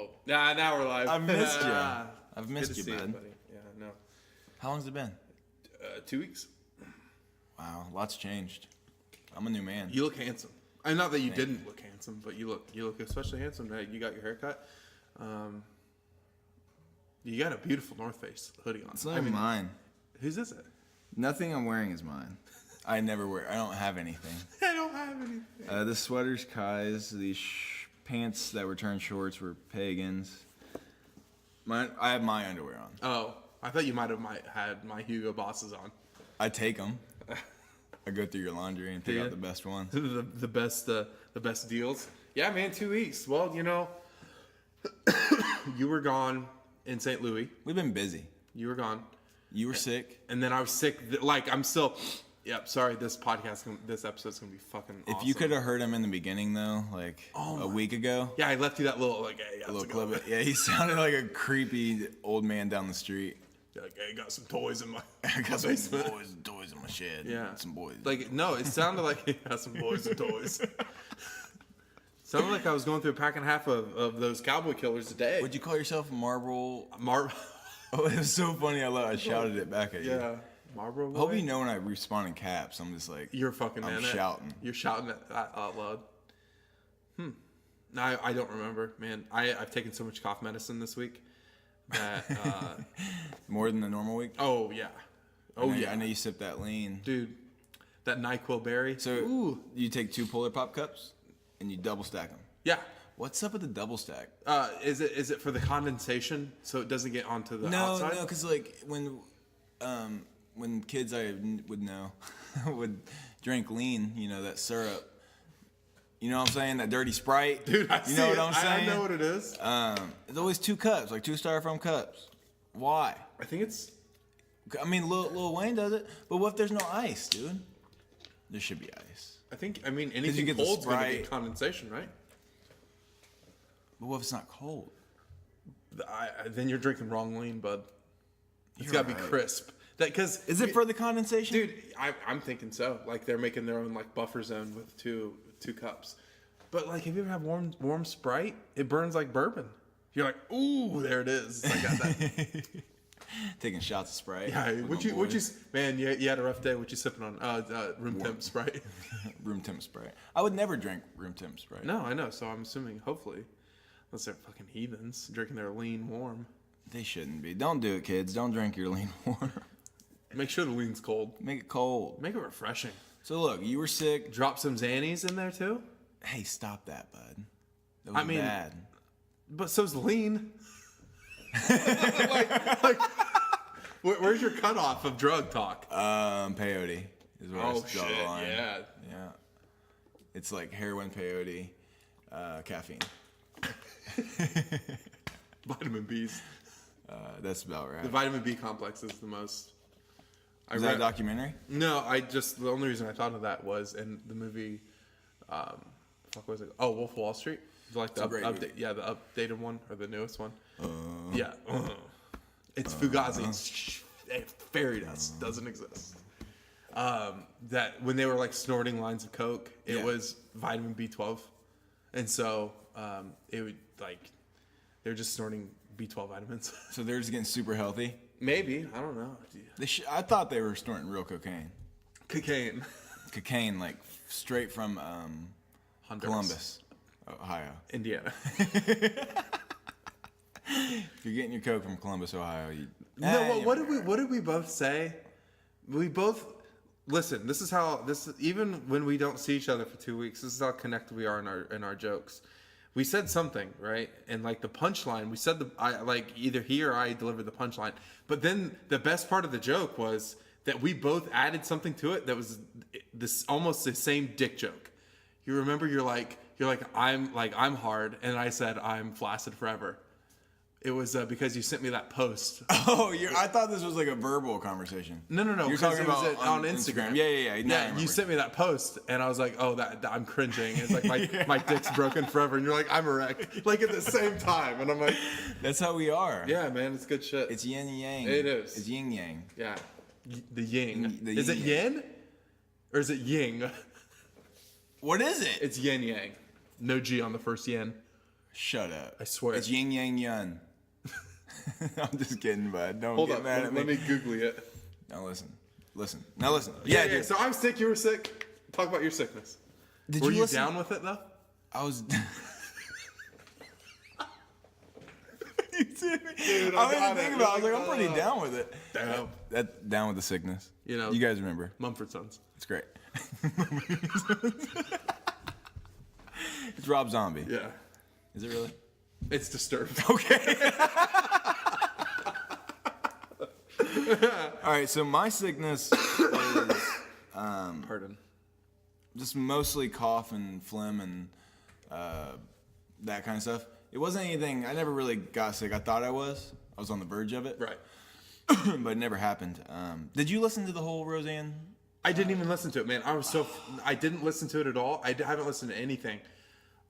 whoa. Nah, now we're live. I've missed you. I've missed you, Good to see bud. buddy. Yeah, no. How long's it been? 2 weeks. Wow, lots changed. I'm a new man. You look handsome. I not that you didn't look handsome, but you look especially handsome. Right? You got your haircut. You got a beautiful North Face hoodie on. It's not mine. Whose is it? Nothing I'm wearing is mine. I don't have anything. I don't have anything. The sweater's Kai's. These pants that were turned shorts were Pagan's. I have my underwear on. Oh, I thought you might have had my Hugo Bosses on. I take them. I go through your laundry and pick out the best ones. the best deals. Yeah, man, 2 weeks. Well, you were gone in St. Louis. We've been busy. You were gone. You were sick. And then I was sick. I'm still. Yep. Sorry. This episode's gonna be fucking. If awesome. you could have heard him in the beginning though, like a week ago. Yeah, I left you that little hey, A little clip. Yeah, he sounded like a creepy old man down the street. Yeah, like, hey, got some toys in my. I got some basement. toys in my shed. Yeah, some boys. Like no, it sounded like he had some boys and toys. Sounded like I was going through a pack and a half of those cowboy killers a day. Would you call yourself Marlboro? Oh, it was so funny. I shouted it back at you. Yeah, Marlboro Boy. I hope you know when I respond in caps. I'm just like You're fucking. I'm man, shouting. You're shouting it out loud. No, I don't remember, man. I've taken so much cough medicine this week that. More than the normal week. Oh yeah. I know you sip that lean, Dude, that NyQuil berry. So you take 2 Polar Pop cups and you double stack them. Yeah. What's up with the double stack? Is it for the condensation so it doesn't get onto the outside? No, because like when kids I would know would drink lean, that syrup. You know what I'm saying? That dirty Sprite. Dude, you know what I'm saying? I know what it is. It's always 2 cups, like 2 styrofoam cups. Why? I think it's. I mean, Lil Wayne does it, but what if there's no ice, dude? There should be ice. Anything get the cold's gonna Sprite. get condensation, right? But what if it's not cold? Then you're drinking wrong lean, bud. It's You're gotta be right. crisp. Is it for the condensation? Dude, I'm thinking so. Like they're making their own like buffer zone with two cups. But like, have you ever had warm Sprite? It burns like bourbon. You're like, ooh, there it is. I got that. Taking shots of Sprite. Yeah. Man, you had a rough day. What you sipping on? Room temp Sprite. Room temp Sprite. I would never drink room temp Sprite. No, I know. So I'm assuming, hopefully, unless they're fucking heathens drinking their lean warm. They shouldn't be. Don't do it, kids. Don't drink your lean warm. Make sure the lean's cold. Make it cold. Make it refreshing. So look, you were sick. Drop some Xannies in there too. Hey, stop that, bud. That was bad. But so's lean. Where's your cutoff of drug talk? Peyote is where I draw the line. Yeah. Yeah. It's like heroin, peyote, caffeine. Vitamin B's. That's about right. The vitamin B complex is the most. Is that a documentary? No, the only reason I thought of that was in the movie. Fuck, what was it? Oh, Wolf of Wall Street. Like the update, yeah, the updated one or the newest one. Yeah, it's Fugazi. It's fairy dust doesn't exist. That when they were like snorting lines of coke, it was vitamin B12, and so it would like they're just snorting B12 vitamins. So they're just getting super healthy. Maybe, I don't know. I thought they were snorting real cocaine. Cocaine, like straight from Columbus, Ohio. Indiana. If you're getting your coke from Columbus, Ohio, what did we both say? We both listen. Even when we don't see each other for 2 weeks, this is how connected we are in our jokes. We said something, right? And like the punchline, we said either he or I delivered the punchline. But then the best part of the joke was that we both added something to it that was this almost the same dick joke. You remember? You're like I'm hard, and I said I'm flaccid forever. It was because you sent me that post. Oh, I thought this was like a verbal conversation. No. You're talking about on Instagram. Yeah. Yeah, you sent me that post, and I was like, oh, that I'm cringing. It's like my dick's broken forever, and you're like, I'm erect, like at the same time, and I'm like, that's how we are. Yeah, man, it's good shit. It's yin and yang. It is. It's yin yang. Yeah, the yin. The is it yin. yin, or is it ying? What is it? It's yin yang. No G on the first yin. Shut up. I swear. It's yin yang yun. I'm just kidding, bud. Don't Hold get up. mad at me. Let me Google it. Now listen. Listen. Now listen. Yeah, dude. So I'm sick. You were sick. Talk about your sickness. Did Were you you listen? down with it though? I was. You see me? Dude, I I didn't got think it. about it. I was like, I'm Like, pretty down with it. Damn. That down with the sickness. You know. You guys remember? Mumford Sons. It's great. It's Rob Zombie. Yeah. Is it really? It's Disturbed. Okay. All right. So my sickness is Pardon. just mostly cough and phlegm and that kind of stuff. It wasn't anything. I never really got sick. I thought I was. I was on the verge of it. Right. But it never happened. Did you listen to the whole Roseanne? I didn't even listen to it, man. I didn't listen to it at all. Haven't listened to anything.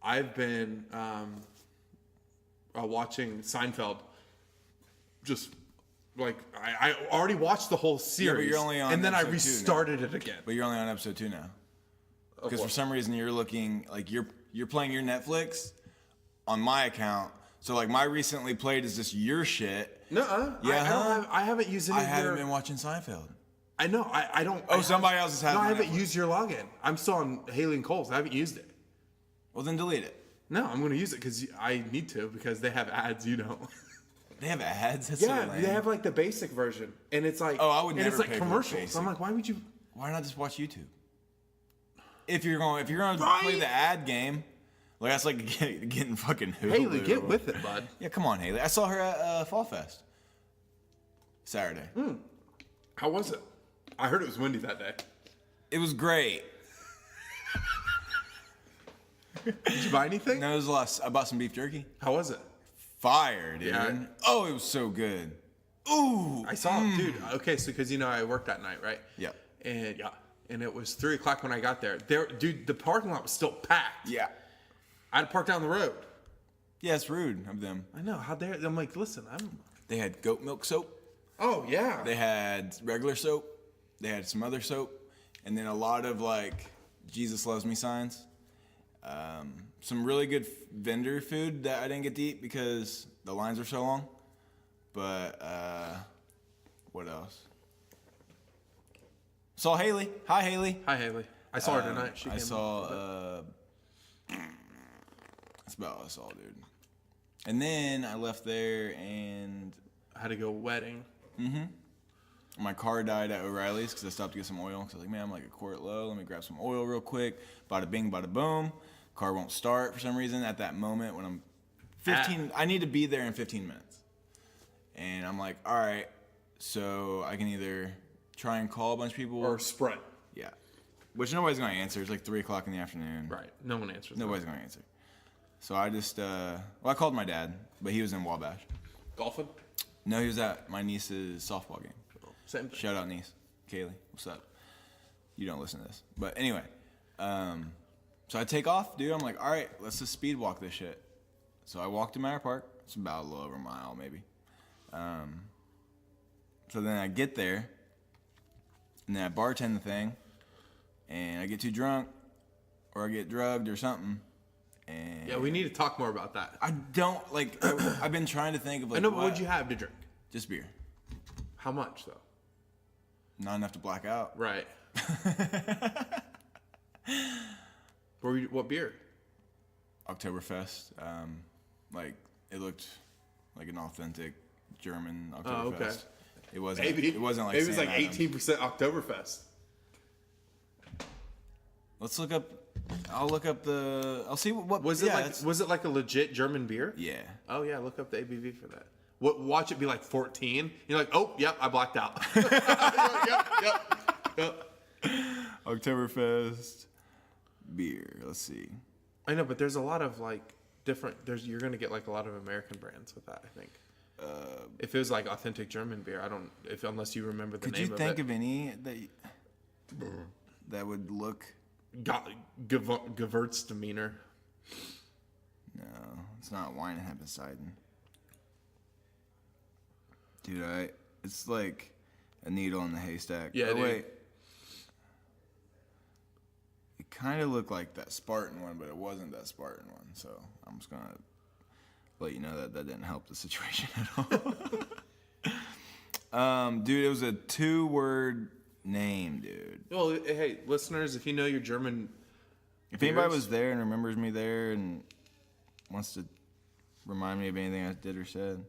I've been watching Seinfeld. Just like I already watched the whole series, you're only on and then I episode 2 now. restarted it again. But you're only on episode 2 now. Because for what? some reason you're looking like you're playing your Netflix on my account. So like my recently played is just your shit. No, Yeah, I haven't used any I of haven't your. been watching Seinfeld. I know. I don't. Oh, somebody else has had No, my I haven't Netflix. used your login. I'm still on Haley and Cole's. I haven't used it. Well, then delete it. No, I'm going to use it because I need to because they have ads. You don't. They have ads. That's Yeah, so lame. they have like the basic version, and it's like Oh, I would and never it's like pay for the commercials. basic. I'm like, why would you? Why not just watch YouTube? If you're going to Right? play the ad game, like that's like getting fucking Hulu. Haley, get with it, bud. Yeah, come on, Haley. I saw her at Fall Fest Saturday. How was it? I heard it was windy that day. It was great. Did you buy anything? No, it was less. I bought some beef jerky. How was it? Fire, dude. Yeah. Oh, it was so good. Ooh. I saw it, dude. Okay, so because I worked that night, right? Yep. And it was 3:00 when I got there. Dude, the parking lot was still packed. Yeah. I had to park down the road. Yeah, it's rude of them. I know. How dare? I'm like, listen, They had goat milk soap. Oh yeah. They had regular soap. They had some other soap. And then a lot of like Jesus loves me signs. Some really good vendor food that I didn't get to eat because the lines were so long. But what else? Saw Haley. Hi, Haley. Hi, Haley. I saw her tonight. She I came saw. That's about all I saw, dude. And then I left there, and I had to go wedding. my car died at O'Reilly's because I stopped to get some oil. Because I was like, man, I'm like a quart low. Let me grab some oil real quick. Bada bing, bada boom. Car won't start for some reason at that moment when I'm 15. I need to be there in 15 minutes. And I'm like, all right, so I can either try and call a bunch of people Or Sprint. yeah, which nobody's gonna answer. It's like 3:00 in the afternoon. Right. No one answers. Nobody's gonna answer. So I just I called my dad, but he was in Wabash. Golfing? No, he was at my niece's softball game. Same thing. Shout out niece, Kaylee. What's up? You don't listen to this, but anyway. So I take off, dude. I'm like, all right, let's just speed walk this shit. So I walked to Manor Park. It's about a little over a mile, maybe. So then I get there, and then I bartend the thing, and I get too drunk, or I get drugged or something. And Yeah, we need to talk more about that. I don't like. I've been trying to think of like. I know, but what- what'd you have to drink? Just beer. How much though? Not enough to black out. Right. What beer? Oktoberfest. Like it looked like an authentic German Oktoberfest. Oh, okay. It wasn't. Maybe It wasn't like. maybe it's Sam like Adams. 18% Oktoberfest. Let's look up. I'll look up the. I'll see what Was it yeah, like that's- was it like a legit German beer? Yeah. Oh yeah, look up the ABV for that. Watch it be like 14. You're like, oh yep, I blacked out. You're like, yep. Oktoberfest beer. Let's see. I know, but there's a lot of like different. You're gonna get like a lot of American brands with that. I think. If it was like authentic German beer, I don't. Unless you remember the Could name you of think it. of any that would look? Gewürztraminer. No, it's not Weihenstephanen. Dude, it's like a needle in the haystack. Yeah, Oh, dude. wait. It kind of looked like that Spartan one, but it wasn't that Spartan one. So I'm just gonna let you know that didn't help the situation at all. Dude, it was a 2-word name, dude. Well, hey, listeners, if you know your German, If anybody was there and remembers me there and wants to remind me of anything I did or said,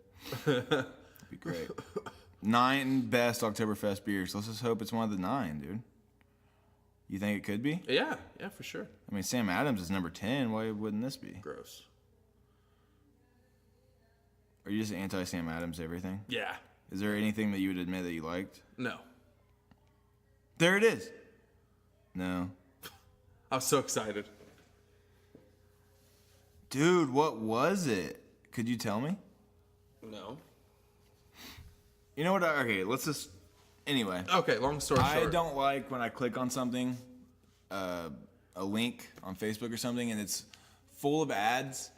that'd be great. 9 best Oktoberfest beers. Let's just hope it's one of the 9, dude. You think it could be? yeah, for sure. I mean, Sam Adams is number 10. Why wouldn't this be? Gross. Are you just anti-Sam Adams everything? Yeah. Is there anything that you would admit that you liked? No. There it is. No. I was so excited. Dude, what was it? Could you tell me? No. You know what? Okay, let's just... Anyway. Okay, long story short. I don't like when I click on something, a link on Facebook or something, and it's full of ads.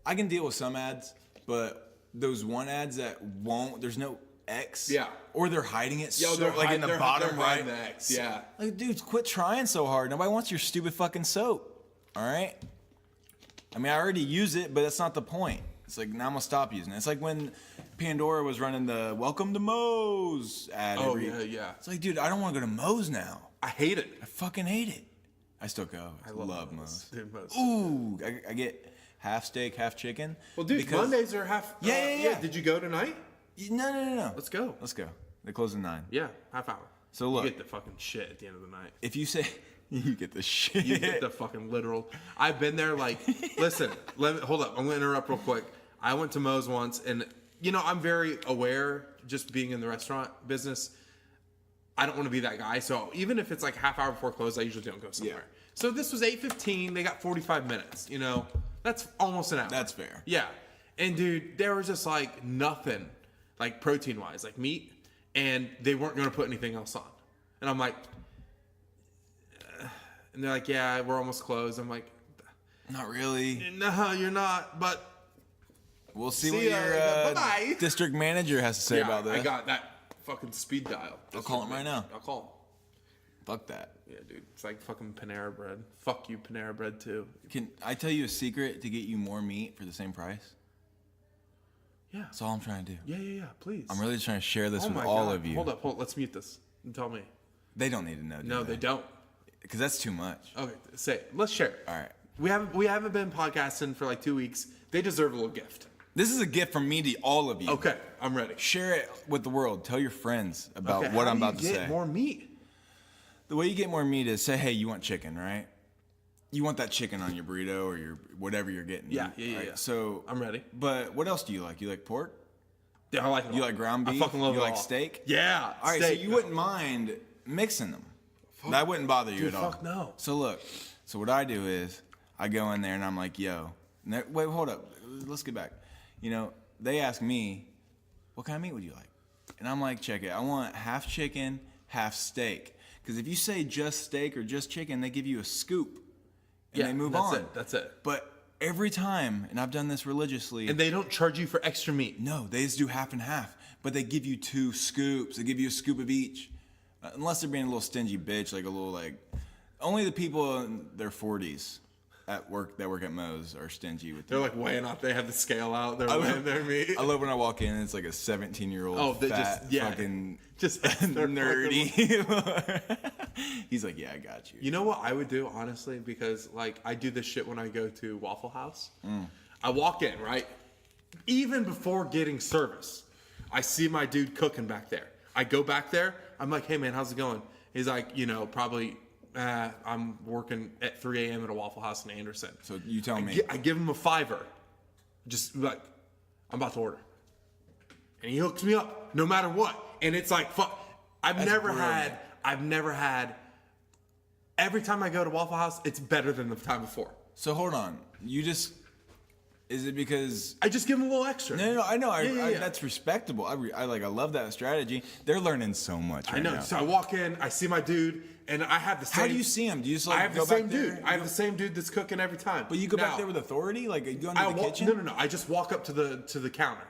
I can deal with some ads, but those one ads that won't, there's no X. Yeah. Or they're hiding it Yo, so, they're like in the bottom they're right. hiding the X, yeah. Like, dude, quit trying so hard. Nobody wants your stupid fucking soap. All right? I mean, I already use it, but that's not the point. It's like, now I'm going to stop using it. It's like when Pandora was running the Welcome to Moe's ad. Oh, yeah. It's like, dude, I don't want to go to Moe's now. I hate it. I fucking hate it. I still go. I love Moe's. Dude, Moe's. Ooh, I get half steak, half chicken. Well, dude, because- Mondays are half. Yeah. Did you go tonight? No. Let's go. Let's go. They close at 9. Yeah, half hour. So look, You get the fucking shit at the end of the night. if you say you get the shit, You get the fucking literal. I've been there. Like, listen. Hold up. I'm gonna interrupt real quick. I went to Moe's once, and I'm very aware. Just being in the restaurant business, I don't want to be that guy. So even if it's like half hour before close, I usually don't go somewhere. Yeah. So this was 8:15. They got 45 minutes. That's almost an hour. That's fair. Yeah. And dude, there was just like nothing, like protein wise, like meat, and they weren't gonna put anything else on. And I'm like, and they're like, yeah, we're almost closed. I'm like, Not really. no, you're not. But We'll see See what ya. your Bye-bye. district manager has to say yeah, about that. I got that fucking speed dial. I'll call him right now. I'll call him. Fuck that. Yeah, dude, it's like fucking Panera Bread. Fuck you, Panera Bread too. Can I tell you a secret to get you more meat for the same price? Yeah. That's all I'm trying to do. Yeah, please. I'm really just trying to share this Oh with my all God. of you. Hold up, let's mute this and tell me. They don't need to know. No, they don't. Because that's too much. Okay, say it. Let's share it. All right. We haven't been podcasting for like 2 weeks. They deserve a little gift. This is a gift from me to all of you. Okay, I'm ready. Share it with the world. Tell your friends about Okay, what how I'm do you about to get say. more meat. The way you get more meat is say, hey, you want chicken, right? You want that chicken on your burrito or your whatever you're getting. Yeah. right? So I'm ready. But what else do you like? You like pork? Yeah, I like it. You all. like ground beef? I fucking love you it like all. steak? Yeah. All right, steak. so you wouldn't mind mixing them. That wouldn't bother you Dude, at all. fuck no. So look, so what I do is I go in there and I'm like, yo, wait, hold up. Let's get back. They ask me, what kind of meat would you like? And I'm like, check it. I want half chicken, half steak. Because if you say just steak or just chicken, they give you a scoop. And they move on. That's it. But every time, and I've done this religiously. And they don't charge you for extra meat. No, they just do half and half. But they give you 2 scoops. They give you a scoop of each. Unless they're being a little stingy bitch, like a little only the people in their 40s that work at Moe's are stingy with. They're like weighing out. They have the scale out. They're weighing their meat. I love when I walk in and it's like a 17-year-old Oh, they fat fucking nerdy. He's like, yeah, I got you. You know what I would do, honestly? Because, I do this shit when I go to Waffle House. I walk in, right? Even before getting service, I see my dude cooking back there. I go back there. I'm like, hey, man, how's it going? He's like, probably, I'm working at 3 a.m. at a Waffle House in Anderson. So you tell me. I give him a $5. Just like, I'm about to order. And he hooks me up no matter what. And it's like, fuck. I've never had, every time I go to Waffle House, it's better than the time before. So hold on. Is it because... I just give them a little extra. No, I know. Yeah. That's respectable. I love that strategy. They're learning so much right I know. now. So I walk in, I see my dude, and I have the same... How do you see him? Do you just I have go the same back there? dude. I have the same dude that's cooking every time. But you go Now, back there with authority? Like, you go into the kitchen? No. I just walk up to the counter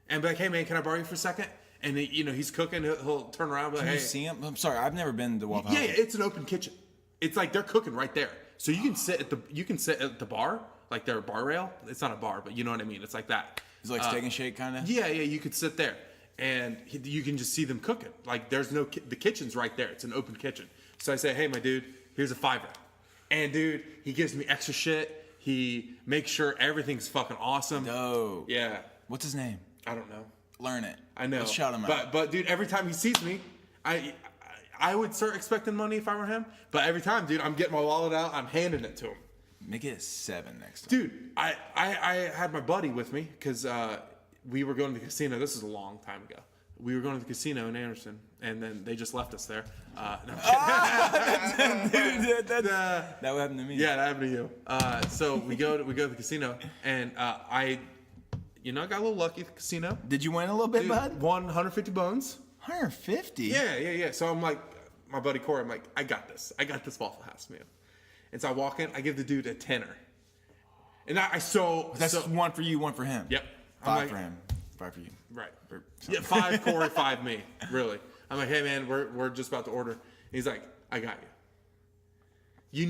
and be like, hey, man, can I borrow you for a second? And he's cooking. He'll turn around and be like, Can you hey. see him? I'm sorry, I've never been to Waffle House. Yeah, it's an open kitchen. It's like they're cooking right there. So you can sit at the bar like their bar rail. It's not a bar, but you know what I mean. It's like that. It's like Steak and Shake kind of. Yeah, you could sit there, and you can just see them cooking. Like there's no the kitchen's right there. It's an open kitchen. So I say, hey, my dude, here's a $5, and dude, he gives me extra shit. He makes sure everything's fucking awesome. Dope. Yeah. What's his name? I don't know. Learn it. I know. Let's shout him out. But dude, every time he sees me, I would start expecting money if I were him. But every time, dude, I'm getting my wallet out. I'm handing it to him. Make it a 7 next time. Dude, I had my buddy with me because we were going to the casino. This is a long time ago. We were going to the casino in Anderson, and then they just left us there. No, I'm kidding. Dude, that would happen to me. Yeah, that happened to you. So we go to the casino, and I got a little lucky at the casino. Did you win a little bit, Dude, bud? won 150 bones. 150? Yeah. So I'm like, my buddy Corey, I'm like, I got this Waffle House meal. And so I walk in, I give the dude a tenner. And That's 1 for you, 1 for him. Yep. 5 for him, 5 for you. Right. Yeah, 5 Corey, 5 me. Really. I'm like, hey man, we're just about to order. And he's like, I got you.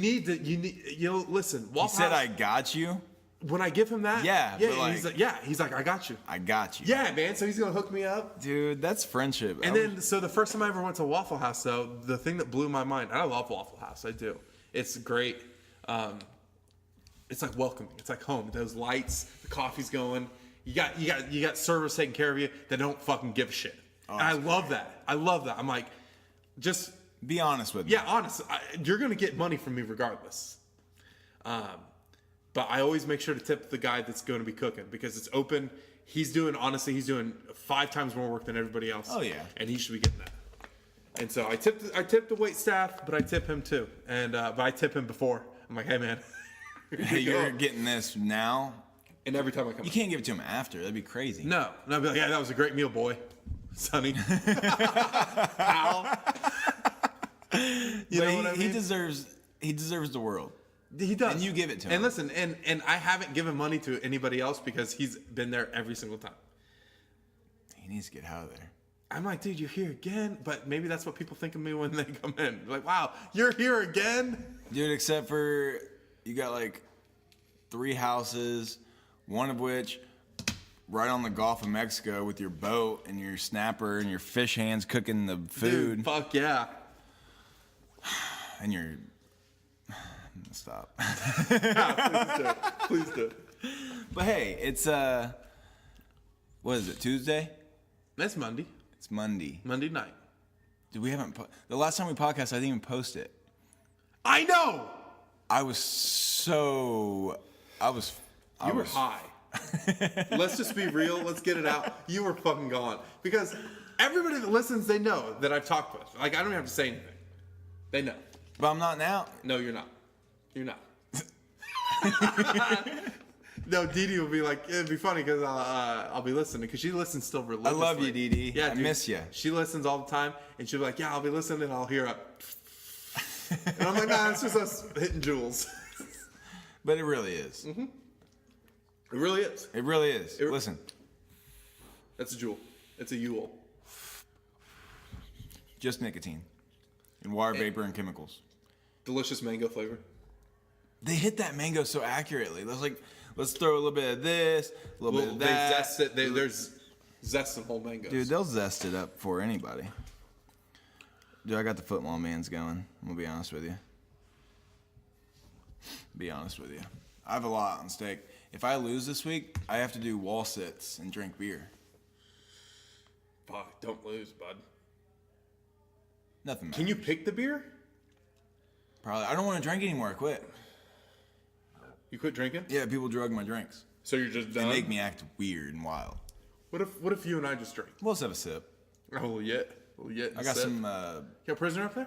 Listen. He said, I got you? When I give him that, he's like, I got you. I got you. Yeah, man. So he's gonna hook me up, dude. That's friendship. So the first time I ever went to Waffle House, though, the thing that blew my mind, and I love Waffle House, I do. It's great. It's like welcoming. It's like home. Those lights, the coffee's going. You got servers taking care of you that don't fucking give a shit. And I love that. I'm like, just be honest with me. Yeah, honest. You're gonna get money from me regardless. But I always make sure to tip the guy that's going to be cooking because it's open. He's doing 5 times more work than everybody else. Oh yeah, and he should be getting that. And so I tip the wait staff, but I tip him too. And but I tip him before. I'm like, hey man, hey, you're getting this now. And every time I come, you can't give it to him after. That'd be crazy. No, I'd be like, yeah, that was a great meal, boy, Sonny. Pal. You know what I mean? He deserves the world. He does. And you give it to him. And listen, and I haven't given money to anybody else because he's been there every single time. He needs to get out of there. I'm like, dude, you're here again? But maybe that's what people think of me when they come in. Like, wow, you're here again? Dude, except for you got like 3 houses, one of which right on the Gulf of Mexico with your boat and your snapper and your fish hands cooking the food. Dude, fuck yeah. And your... Stop. Please do. But hey, it's what is it? Tuesday? That's Monday. It's Monday. Monday night. Dude, we haven't. The last time we podcast, I didn't even post it. I know. I was. You were high. Let's just be real. Let's get it out. You were fucking gone because everybody that listens, they know that I've talked with. Like I don't even have to say anything. They know. But I'm not now. No, you're not. You're not. No, Dee Dee will be like, it'd be funny because I'll be listening because she listens still religiously. I love you, Dee Dee. Yeah, I miss you. She listens all the time, and she'll be like, yeah, I'll be listening, and I'll hear a... And I'm like, nah, it's just us hitting jewels. But it really is. Mm-hmm. It really is. It really is. Listen. That's a jewel. It's a Yule. Just nicotine. And water vapor and chemicals. Delicious mango flavor. They hit that mango so accurately. Let's throw a little bit of this, a little bit of that. They zest it. There's zest in whole mangoes. Dude, they'll zest it up for anybody. Dude, I got the football man's going. I'm gonna be honest with you. I have a lot on stake. If I lose this week, I have to do wall sits and drink beer. Fuck, don't lose, bud. Nothing matters. Can you pick the beer? Probably. I don't want to drink anymore. I quit. You quit drinking? Yeah, people drug my drinks. So you're just done? They make me act weird and wild. What if you and I just drink? We'll just have a sip. Oh, yeah. I got some... You got Prisoner up there?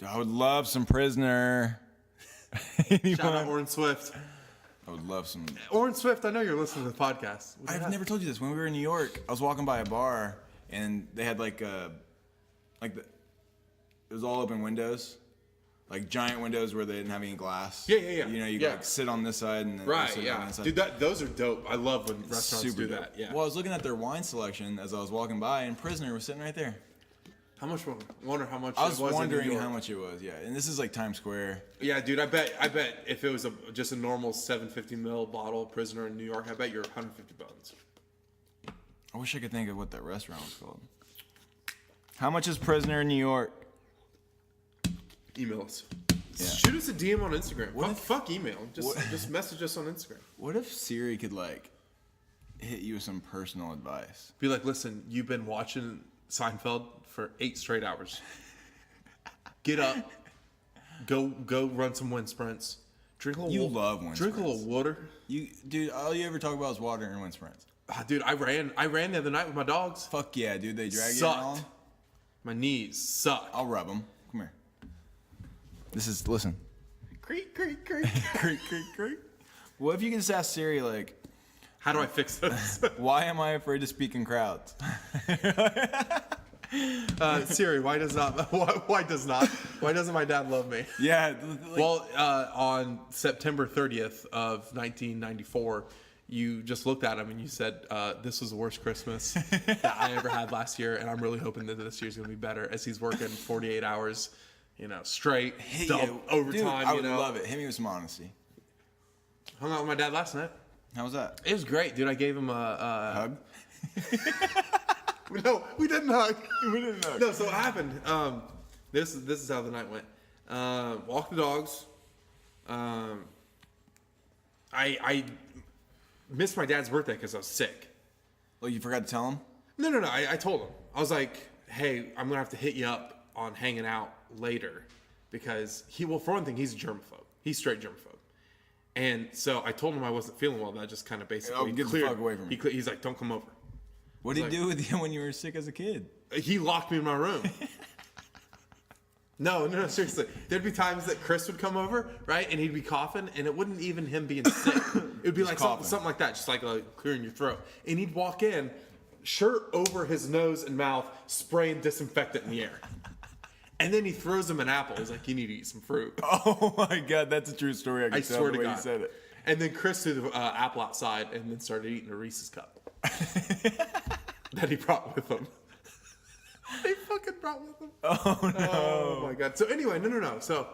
I would love some Prisoner. Shout out Orin Swift. I would love some... Orin Swift, I know you're listening to the podcast. I've never told you this. When we were in New York, I was walking by a bar, and they had it was all open windows. Like giant windows where they didn't have any glass. Yeah. You know, you could sit on this side and then sit on this side. Dude, those are dope. I love when restaurants do dope. that. Yeah. Well, I was looking at their wine selection as I was walking by, and Prisoner was sitting right there. How much? Wonder how much. I was it was wondering in New York. how much it was. Yeah, and this is like Times Square. Yeah, dude. I bet if it was just a normal 750 ml bottle of Prisoner in New York, I bet you're 150 bones. I wish I could think of what that restaurant was called. How much is Prisoner in New York? Email us. Yeah. Shoot us a DM on Instagram. What Fuck if- email. Just message us on Instagram. What if Siri could like hit you with some personal advice? Be like, listen, you've been watching Seinfeld for 8 straight hours. Get up. Go run some wind sprints. Drink a little. You love wind Drink sprints. a little water. Dude, all you ever talk about is water and wind sprints. Ah, dude, I ran the other night with my dogs. Fuck yeah, dude. They drag you Sucked. along. My knees suck. I'll rub them. Come here. Listen. Creak, creak, creak. creak, creak, creak. What if you can just ask Siri, like, How do I fix this? why am I afraid to speak in crowds? Siri, why doesn't my dad love me? Yeah. Like, Well, on September 30th of 1994, you just looked at him and you said, this was the worst Christmas that I ever had last year, and I'm really hoping that this year's going to be better, as he's working 48 hours, straight, overtime, dude, I would love it. Hit me with some honesty. Hung out with my dad last night. How was that? It was great, dude. I gave him a Hug? No, we didn't hug. We didn't hug. No, so what happened? This is how the night went. Walked the dogs. I missed my dad's birthday because I was sick. Oh, you forgot to tell him? No. I told him. I was like, hey, I'm gonna have to hit you up on hanging out later because for one thing, he's a germaphobe. He's straight germaphobe. And so I told him I wasn't feeling well. That just kind of basically get the fuck away from me. He's like, don't come over. What did he do with you when you were sick as a kid? He locked me in my room. No, seriously. There'd be times that Chris would come over, right, and he'd be coughing, and it wouldn't even him being sick. It would be like something like that, just like clearing your throat. And he'd walk in, shirt over his nose and mouth, spraying disinfectant in the air. And then he throws him an apple. He's like, you need to eat some fruit. Oh my God, that's a true story. I can tell swear the to way God. you said it. And then Chris threw the apple outside and then started eating a Reese's cup that he brought with him. He fucking brought with him. Oh no. Oh my God. So anyway, no. So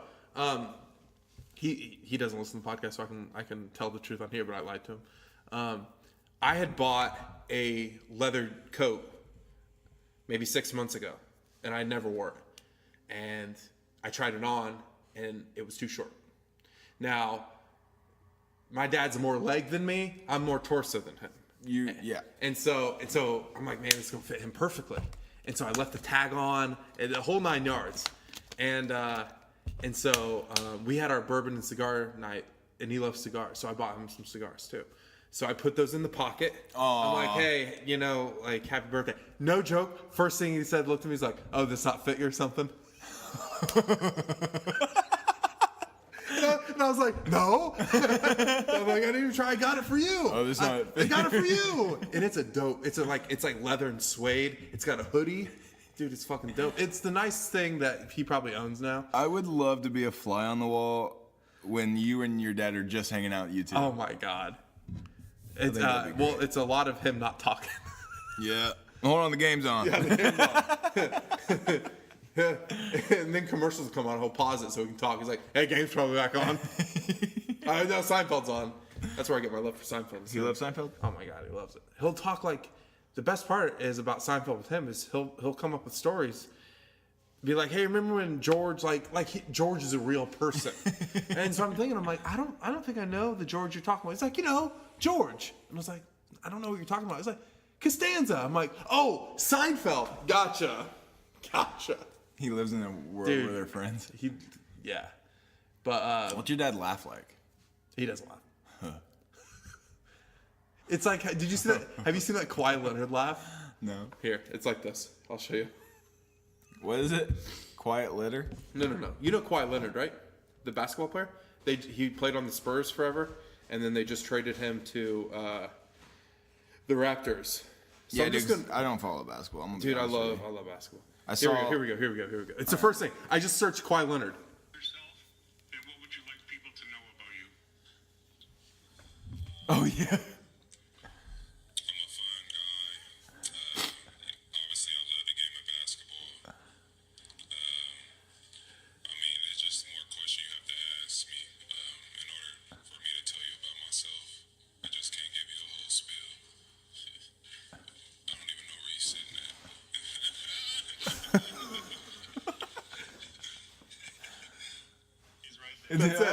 he doesn't listen to the podcast, so I can tell the truth on here, but I lied to him. I had bought a leather coat maybe 6 months ago, and I never wore it. And I tried it on, and it was too short. Now, my dad's more leg than me. I'm more torso than him. Yeah. And so I'm like, man, this is gonna fit him perfectly. And so I left the tag on, and the whole 9 yards. And so we had our bourbon and cigar night, and he loves cigars, so I bought him some cigars too. So I put those in the pocket. Aww. I'm like, hey, like, happy birthday. No joke. First thing he said, looked at me, he's like, oh, this not fit you or something? And I was like, no. I'm like, I didn't even try. I got it for you. Oh, this not. I got it for you. And it's a dope. It's like leather and suede. It's got a hoodie. Dude, it's fucking dope. It's the nice thing that he probably owns now. I would love to be a fly on the wall when you and your dad are just hanging out, you two. Oh my God. It's that'd be great. it's a lot of him not talking. Yeah. Hold on, the game's on. And then commercials come on. He'll pause it so we can talk. He's like, "Hey, game's probably back on." I know Seinfeld's on. That's where I get my love for Seinfeld. You love Seinfeld? Oh my God, he loves it. He'll talk like the best part is about Seinfeld with him is he'll come up with stories. Be like, hey, remember when George George is a real person? And so I'm thinking, I'm like, I don't think I know the George you're talking about. He's like, George. And I was like, I don't know what you're talking about. He's like, Costanza. I'm like, oh, Seinfeld. Gotcha. He lives in a world Dude. where they're friends. Yeah. But What's your dad laugh like? he doesn't laugh. It's like, did you see that? Have you seen that Kawhi Leonard laugh? No. Here, it's like this. I'll show you. What is it? Quiet litter? No. You know Kawhi Leonard, right? The basketball player? He played on the Spurs forever, and then they just traded him to the Raptors. So Yeah, I'm just dude, gonna, I don't follow basketball. I'm gonna be dude, I honest with you. love basketball. I Here saw- we go. It's the first thing. I just searched Kawhi Leonard. Yourself, and what would you like people to know about you? Oh, yeah. I'm a fun guy. Obviously, I love the game of basketball. That's it.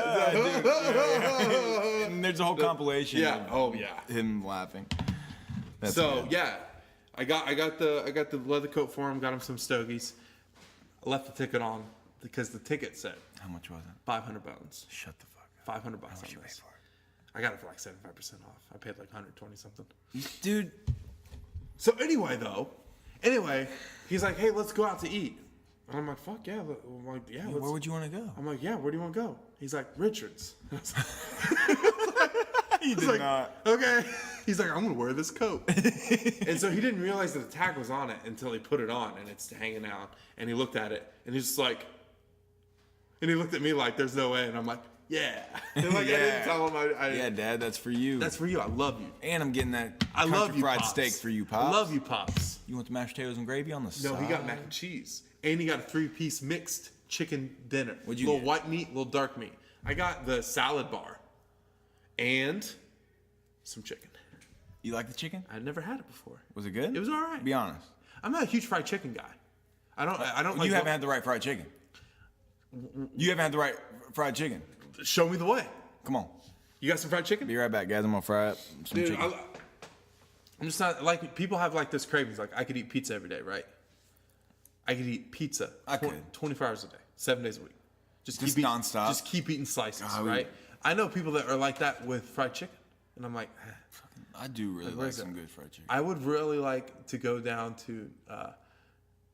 And there's a whole compilation. Yeah. Of Oh yeah. him laughing. That's So good. yeah, I got the leather coat for him. Got him some stogies. I left the ticket on because the ticket said How much was it? 500 bones. Shut the fuck up. 500 bucks How much on you pay this. for I got it for like 75% off. I paid like 120 something. it? Dude, So anyway, he's like, "Hey, let's go out to eat." And I'm like, "Fuck yeah!" I'm like, "Yeah, let's." where would you want to go? I'm like, "Yeah, where do you want to go?" He's like, "Richards." He did like, not. Okay. He's like, "I'm gonna wear this coat," and so he didn't realize that the tag was on it until he put it on, and it's hanging out. And he looked at it, and he's just like, and he looked at me like, "There's no way," and I'm like, "Yeah." And like I didn't Yeah. tell him. Yeah, Dad, that's for you. That's for you. I love you. And I'm getting that I country love you, fried Pops. steak for you, Pops. I love you, Pops. You want the mashed potatoes and gravy on the side? No, he got mac and cheese, and he got a 3-piece mixed chicken dinner. What'd you little get? white meat, little dark meat. I got the salad bar, and some chicken. You like the chicken? I'd never had it before. Was it good? It was all right. Be honest. I'm not a huge fried chicken guy. I don't like. You haven't had the right fried chicken. You haven't had the right fried chicken. Show me the way. Come on. You got some fried chicken? Be right back, guys. I'm gonna fry up some Dude, chicken. I'm just not like people have like this cravings. Like I could eat pizza every day, right? I could eat pizza. I could. 24 hours a day, 7 days a week. Just keep nonstop? Just keep eating slices, Oh, right? I know people that are like that with fried chicken, and I'm like, I do really where like is some it? good fried chicken. I would really like to go down to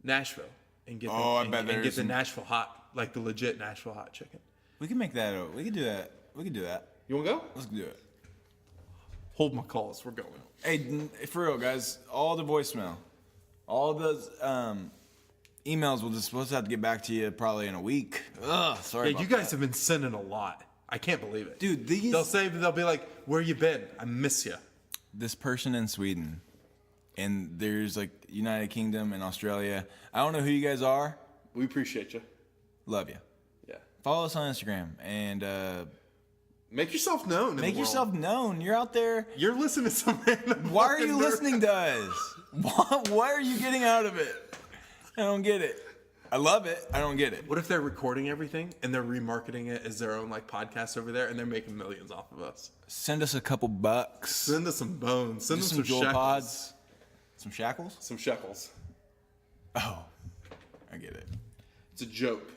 Nashville and get Oh, I the, bet and there's get the some- Nashville hot, like the legit Nashville hot chicken. We can make that. We can do that. We can do that. You want to go? Let's do it. Hold my calls. We're going. Hey, for real, guys. All the voicemail, all those emails, we'll just supposed to have to get back to you probably in a week. Ugh, sorry. Yeah, about you guys that. have been sending a lot. I can't believe it, Dude, these- They'll be like, "Where you been? I miss you." This person in Sweden, and there's like United Kingdom and Australia. I don't know who you guys are. We appreciate you. Love you. Yeah. Follow us on Instagram and Make yourself known. in the make world. yourself known. You're out there. You're listening to some random. Why are you fucking nerd. listening to us? What are you getting out of it? I don't get it. I love it. I don't get it. What if they're recording everything and they're remarketing it as their own like podcast over there, and they're making millions off of us? Send us a couple bucks. Send us some bones. Send us Some some jewel shekels. pods. Some shackles? Some shekels. Oh, I get it. It's a joke.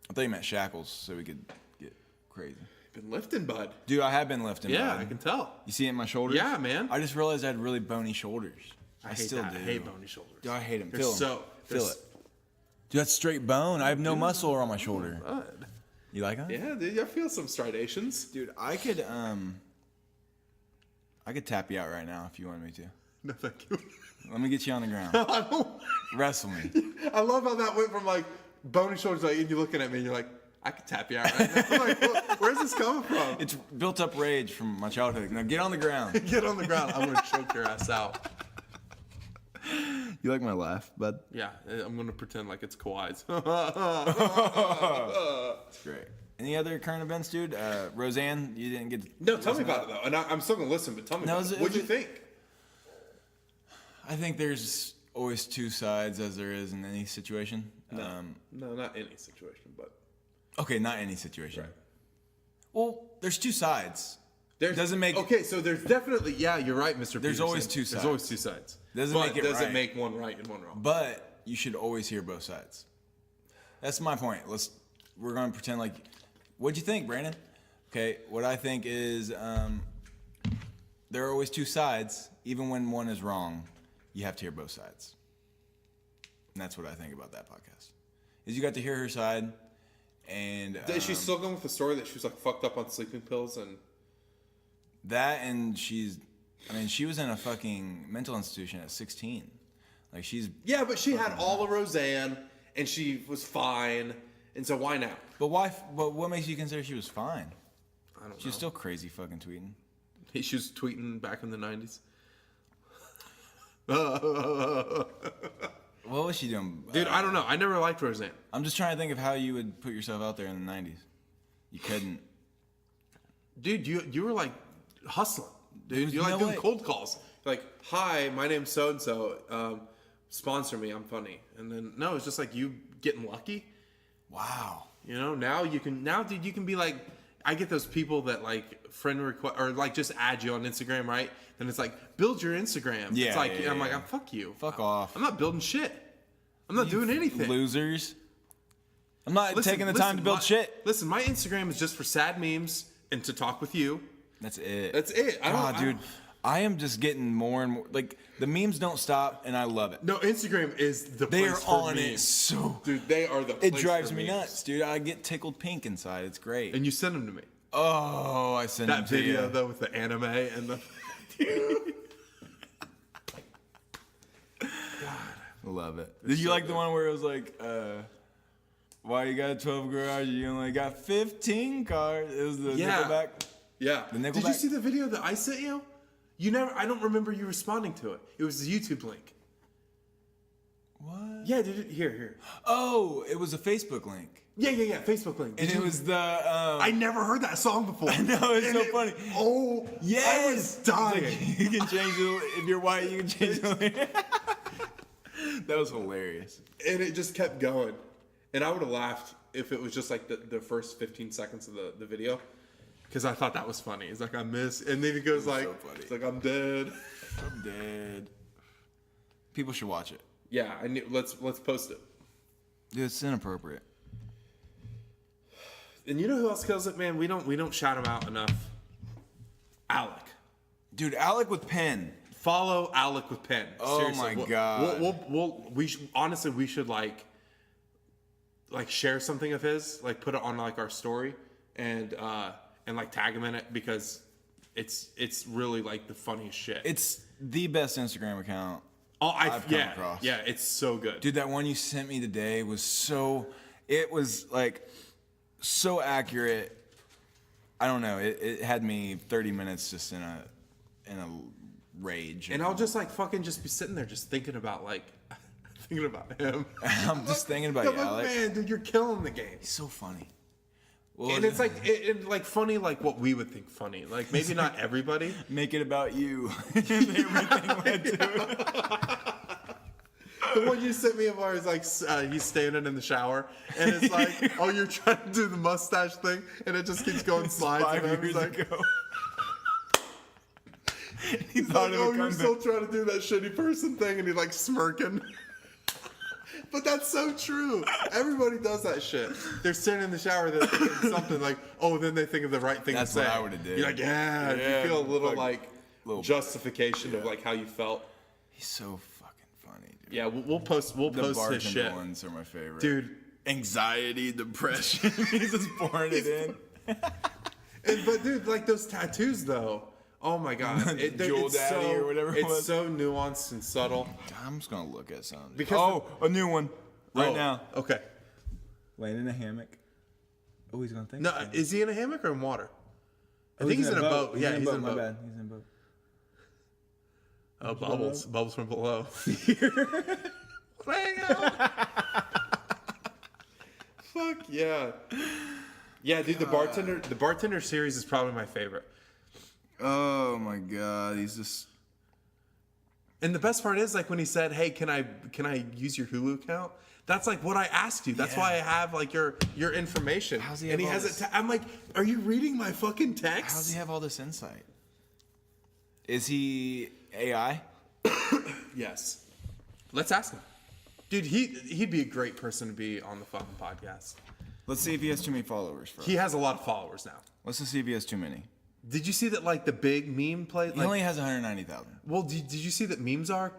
I thought you meant shackles so we could get crazy. Been lifting, bud. Dude, I have been lifting. Yeah, bud. I can tell. You see it in my shoulders? Yeah, man. I just realized I had really bony shoulders. I hate still that. do. I hate bony shoulders. Dude, I hate them. They're Feel 'em. so Feel they're it. Dude, that's straight bone. I have no muscle on my shoulder. Bud. You like that? Yeah, dude, I feel some stridations. Dude, I could tap you out right now if you wanted me to. No, thank you. Let me get you on the ground. I don't. Wrestle me. I love how that went from like bony shoulders, like, and you're looking at me, and you're like, I could tap you out right now. I'm like, where's this coming from? It's built up rage from my childhood. Now get on the ground. Get on the ground. I'm gonna choke your ass out. You like my laugh, bud? Yeah, I'm gonna pretend like it's Kawhi's. It's great. Any other current events, dude? Roseanne, you didn't get to No, tell me listen to about it though, and I'm still gonna listen. But tell me, No, about is it. it- What'd you is think? I think there's always two sides, as there is in any situation. No, not any situation, but Okay, not any situation. Right. Well, there's two sides. there's Doesn't make- okay. So there's definitely you're right, Mr. There's always Peterson. two There's sides. always two sides. Doesn't but make it doesn't right. make one right and one wrong. But you should always hear both sides. That's my point. We're gonna pretend like. What'd you think, Brandon? Okay, what I think is there are always two sides. Even when one is wrong, you have to hear both sides. And that's what I think about that podcast. Is you got to hear her side, and Is she still going with the story that she was like fucked up on sleeping pills and? that, and she was in a fucking mental institution at 16. Like she's. Yeah, but she had all of Roseanne, and she was fine. And so why now? But why? But what makes you consider she was fine? I don't know. She's still crazy fucking tweeting. She was tweeting back in the 90s. What was she doing? Dude, I don't know. I never liked Roseanne. I'm just trying to think of how you would put yourself out there in the 90s. You couldn't. Dude, you were like hustling. Dude, you're like no doing way. cold calls. Like, hi, my name's so and so. Sponsor me. I'm funny. And then no, it's just like you getting lucky. Wow. You know, now you can, now dude, you can be like, I get those people that like friend request or like just add you on Instagram, right? Then it's like, build your Instagram. Yeah, It's like, yeah, I'm like, yeah. fuck you. Fuck off. I'm not building shit. I'm not doing anything. Losers. I'm not Listen, taking the time to build shit. Listen, my Instagram is just for sad memes and to talk with you. That's it. That's it. Dude, I am just getting more and more like the memes don't stop, and I love it. No, Instagram is the They place are for on memes. it so. Dude, they are the It place drives for me memes. nuts, dude. I get tickled pink inside. It's great. And you send them to me. Oh, I sent them That to video you. though with the anime and the Love it. Did you like the one where it was like, why you got 12 garages? You only got 15 cars. It was the Yeah. Nickelback. Yeah. The Did you Nickelback- see the video that I sent you? You never. I don't remember you responding to it. It was the YouTube link. What? Yeah. Did it? Here. Oh, it was a Facebook link. Yeah. Facebook link. Did And it you- was the. I never heard that song before. I know, it's so funny. Oh, Yes! I was It's dying. like, you can change the. If you're white, you can change the. That was hilarious. And it just kept going. And I would have laughed if it was just like the first 15 seconds of the video. Because I thought that was funny. It's like, I miss. And then he goes like, so funny. it's like, I'm dead. I'm dead. People should watch it. Yeah, let's post it. Dude, it's inappropriate. And you know who else kills it, man? We don't shout him out enough. Alec. Dude, Alec with pen. Follow Alec with pen. Oh Seriously. my God. Honestly, we should like share something of his, like put it on like our story and like tag him in it because it's really like the funniest shit. It's the best Instagram account. I've come across. Yeah, it's so good. Dude, that one you sent me today was so. It was like so accurate. I don't know. It had me 30 minutes just in a rage. And I'll just like fucking just be sitting there just thinking about him. I'm just thinking about I'm you, like, Alec. man, dude, you're killing the game. He's so funny. Well, And it's like it like funny like what we would think funny. Like maybe not everybody. make it about you. And everything led to it. The one you sent me of ours like he's standing in the shower and it's like, oh, you're trying to do the mustache thing and it just keeps going slides. 5 and years he's like, ago. he's thought like, it would oh, come you're back. still trying to do that shitty person thing and he's like smirking. But that's so true. Everybody does that shit. They're sitting in the shower, they're thinking something like, oh, then they think of the right thing That's to say. what I would've did. You're like, yeah, Yeah, you feel a little like, like little- justification of like how you felt. He's so fucking funny, dude. Yeah, we'll post The his bartender shit. ones are my favorite. Dude. Anxiety, depression. He's just pouring it in. But dude, like those tattoos though. Oh my god, Jewel Daddy or whatever it it's was. so nuanced and subtle. I'm just gonna look at something. Because a new one right Oh, now. Okay. Laying in a hammock. Oh, he's gonna think. No, is he in a hammock or in water? I think he's in a boat. Yeah, he's in a boat. My bad. He's in a boat. Oh, bubbles, bubbles from below. Fuck yeah. Yeah, dude, the bartender series is probably my favorite. Oh my god, he's just. And the best part is like when he said, "Hey, can I use your Hulu account?" That's like what I asked you. That's why I have like your information. How's he and he have all has this? it. I'm like, are you reading my fucking text? How does he have all this insight? Is he AI? Yes. Let's ask him, dude. He'd be a great person to be on the fucking podcast. Let's see if he has too many followers first. He has a lot of followers now. Let's just see if he has too many. Did you see that like the big meme play? He Like, only has 190,000. well, did you see that memes are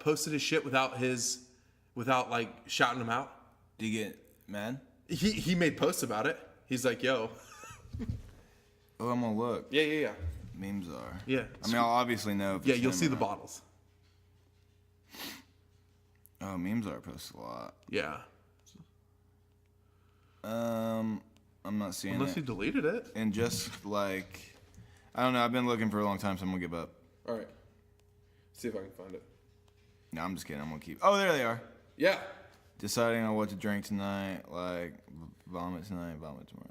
posted his shit without like shouting him out? Do you get mad? He made posts about it. He's like, yo. Oh, I'm gonna look. Yeah. Memes are. Yeah. I mean, I'll obviously know. If Yeah, it's you'll him see or the not. bottles. Oh, memes are posted a lot. Yeah. I'm not seeing Unless it. he deleted it. And just like, I don't know. I've been looking for a long time, so I'm gonna give up. All right. See if I can find it. No, I'm just kidding. I'm gonna keep. Oh, there they are. Yeah. Deciding on what to drink tonight, like vomit tonight, vomit tomorrow.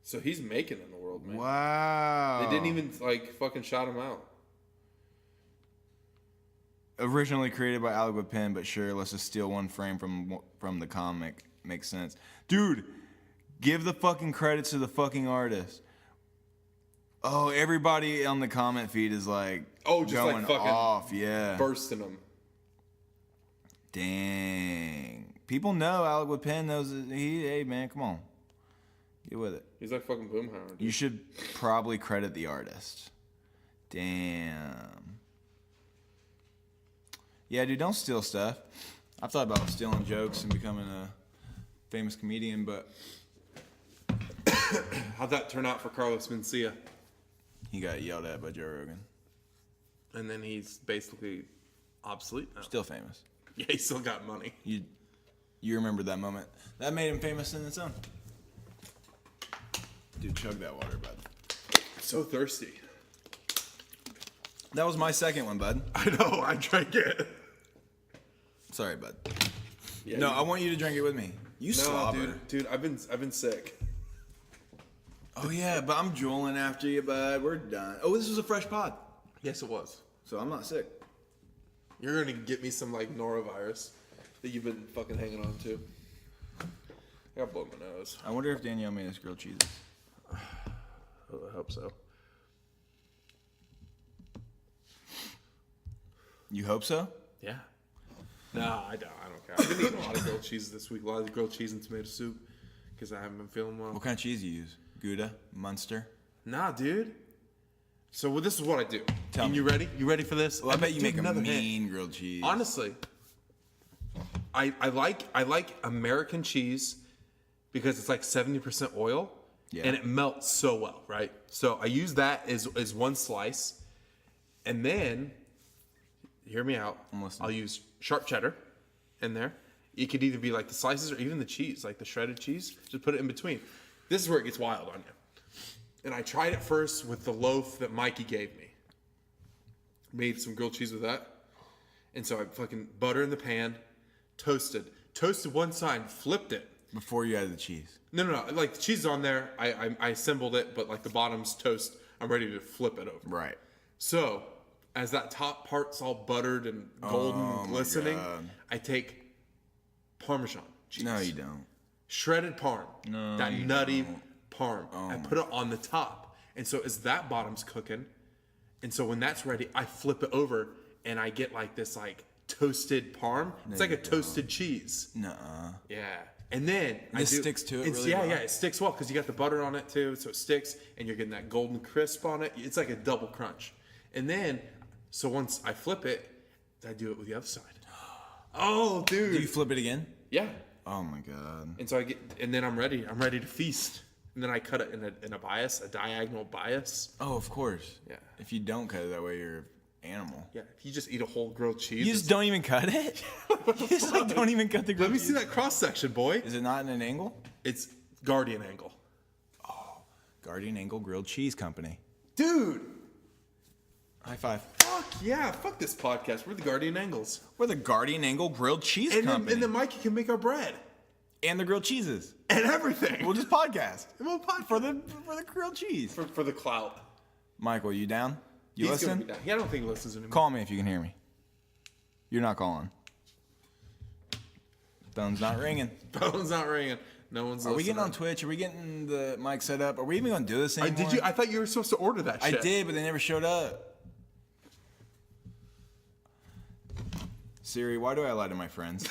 So he's making it in the world, man. Wow. They didn't even like fucking shout him out. Originally created by Alec with Penn, but sure, let's just steal one frame from the comic. Makes sense. Dude, give the fucking credits to the fucking artist. Oh, everybody on the comment feed is like, Oh, just like going fucking off. Yeah. bursting them. Dang. People know Alec with Penn knows that hey man, come on. Get with it. He's like fucking Boomhauer. Dude. You should probably credit the artist. Damn. Yeah, dude, don't steal stuff. I've thought about stealing jokes and becoming a famous comedian, but How'd that turn out for Carlos Mencia? he got yelled at by Joe Rogan. And then he's basically obsolete now. Still famous. Yeah, he still got money. You remember that moment. That made him famous in its own. Dude, chug that water, bud. So thirsty. That was my second one, bud. I know. I drank it. Sorry, bud. Yeah, No, I want you to drink it with me. You slobber. dude. I've been sick. Oh yeah, but I'm drooling after you, bud. We're done. Oh, this was a fresh pod, Yes, it was. so I'm not sick. You're gonna get me some like norovirus that you've been fucking hanging on to. I gotta blow my nose. I wonder if Danielle made us grilled cheeses. I hope so. You hope so? Yeah. No, I don't care. I've been eating a lot of grilled cheese this week. A lot of grilled cheese and tomato soup because I haven't been feeling well. What kind of cheese do you use? Gouda? Munster? Nah, dude. So this is what I do. Tell me. You ready? You ready for this? Well, I bet you Dude, make a another hit. mean grilled cheese. Honestly, I like American cheese because it's like 70% oil, Yeah. and it melts so well, right? So I use that as one slice, and then hear me out. I'm listening. I'll use sharp cheddar in there. It could either be like the slices or even the cheese, like the shredded cheese. Just put it in between. This is where it gets wild on you. And I tried it first with the loaf that Mikey gave me. Made some grilled cheese with that. And so I fucking butter in the pan, toasted one side, flipped it. Before you added the cheese. No. Like the cheese is on there. I assembled it, but like the bottom's toast. I'm ready to flip it over. Right. So as that top part's all buttered and golden Oh, and my glistening, God. I take Parmesan cheese. No, you don't. Shredded parm. No, That you nutty don't. parm. I put it on the top. And so as that bottom's cooking, and so when that's ready, I flip it over and I get like this like toasted parm. It's like a toasted cheese. Nuh-uh. Yeah. And then This sticks to it it's, really yeah, well. yeah, it sticks well because you got the butter on it too, so it sticks, and you're getting that golden crisp on it. It's like a double crunch. And then, so once I flip it, I do it with the other side. Oh, dude. Do you flip it again? Yeah. Oh my god. And so and then I'm ready. I'm ready to feast. And then I cut it in a bias, a diagonal bias. Oh, of course. Yeah. If you don't cut it that way, you're an animal. Yeah. If you just eat a whole grilled cheese. You just don't even cut it? You just like don't even cut the grilled Let me cheese? see that cross section, boy. Is it not in an angle? It's Guardian angle. Guardian Angle Grilled Cheese Company. Dude. High five. Fuck yeah. Fuck this podcast. We're the Guardian angles. We're the Guardian Angle Grilled Cheese And Company. then Mikey can make our bread. And the grilled cheeses. And everything. We'll just podcast. We'll podcast. For the grilled cheese. For the clout. Michael, you down? You He's gonna listen? be down. Yeah, I don't think he listens anymore. Call me if you can hear me. You're not calling. Phone's not ringing. Phone's not ringing. No one's Are we listening. getting on Twitch? Are we getting the mic set up? Are we even gonna do this anymore? Did you? I thought you were supposed to order that I shit. did, but they never showed up. Siri, why do I lie to my friends?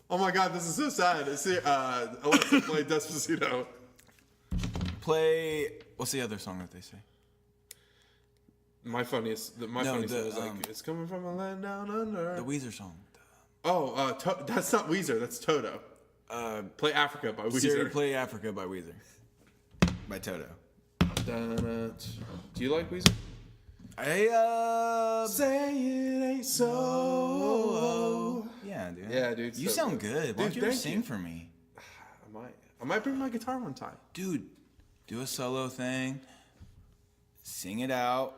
Oh my god, this is so sad. See, Alexa played Despacito. Play. What's the other song that they say? My funniest was the, like, it's coming from a land down under. The Weezer song. Oh, that's not Weezer. That's Toto. Play Africa by Weezer. Siri, play Africa by Weezer. By Toto. Do you like Weezer? I Say it ain't so. Yeah, dude. Yeah, dude, You so sound good. good. Why don't Dude, you ever thank sing you. for me? I might bring my guitar one time. Dude, do a solo thing. Sing it out.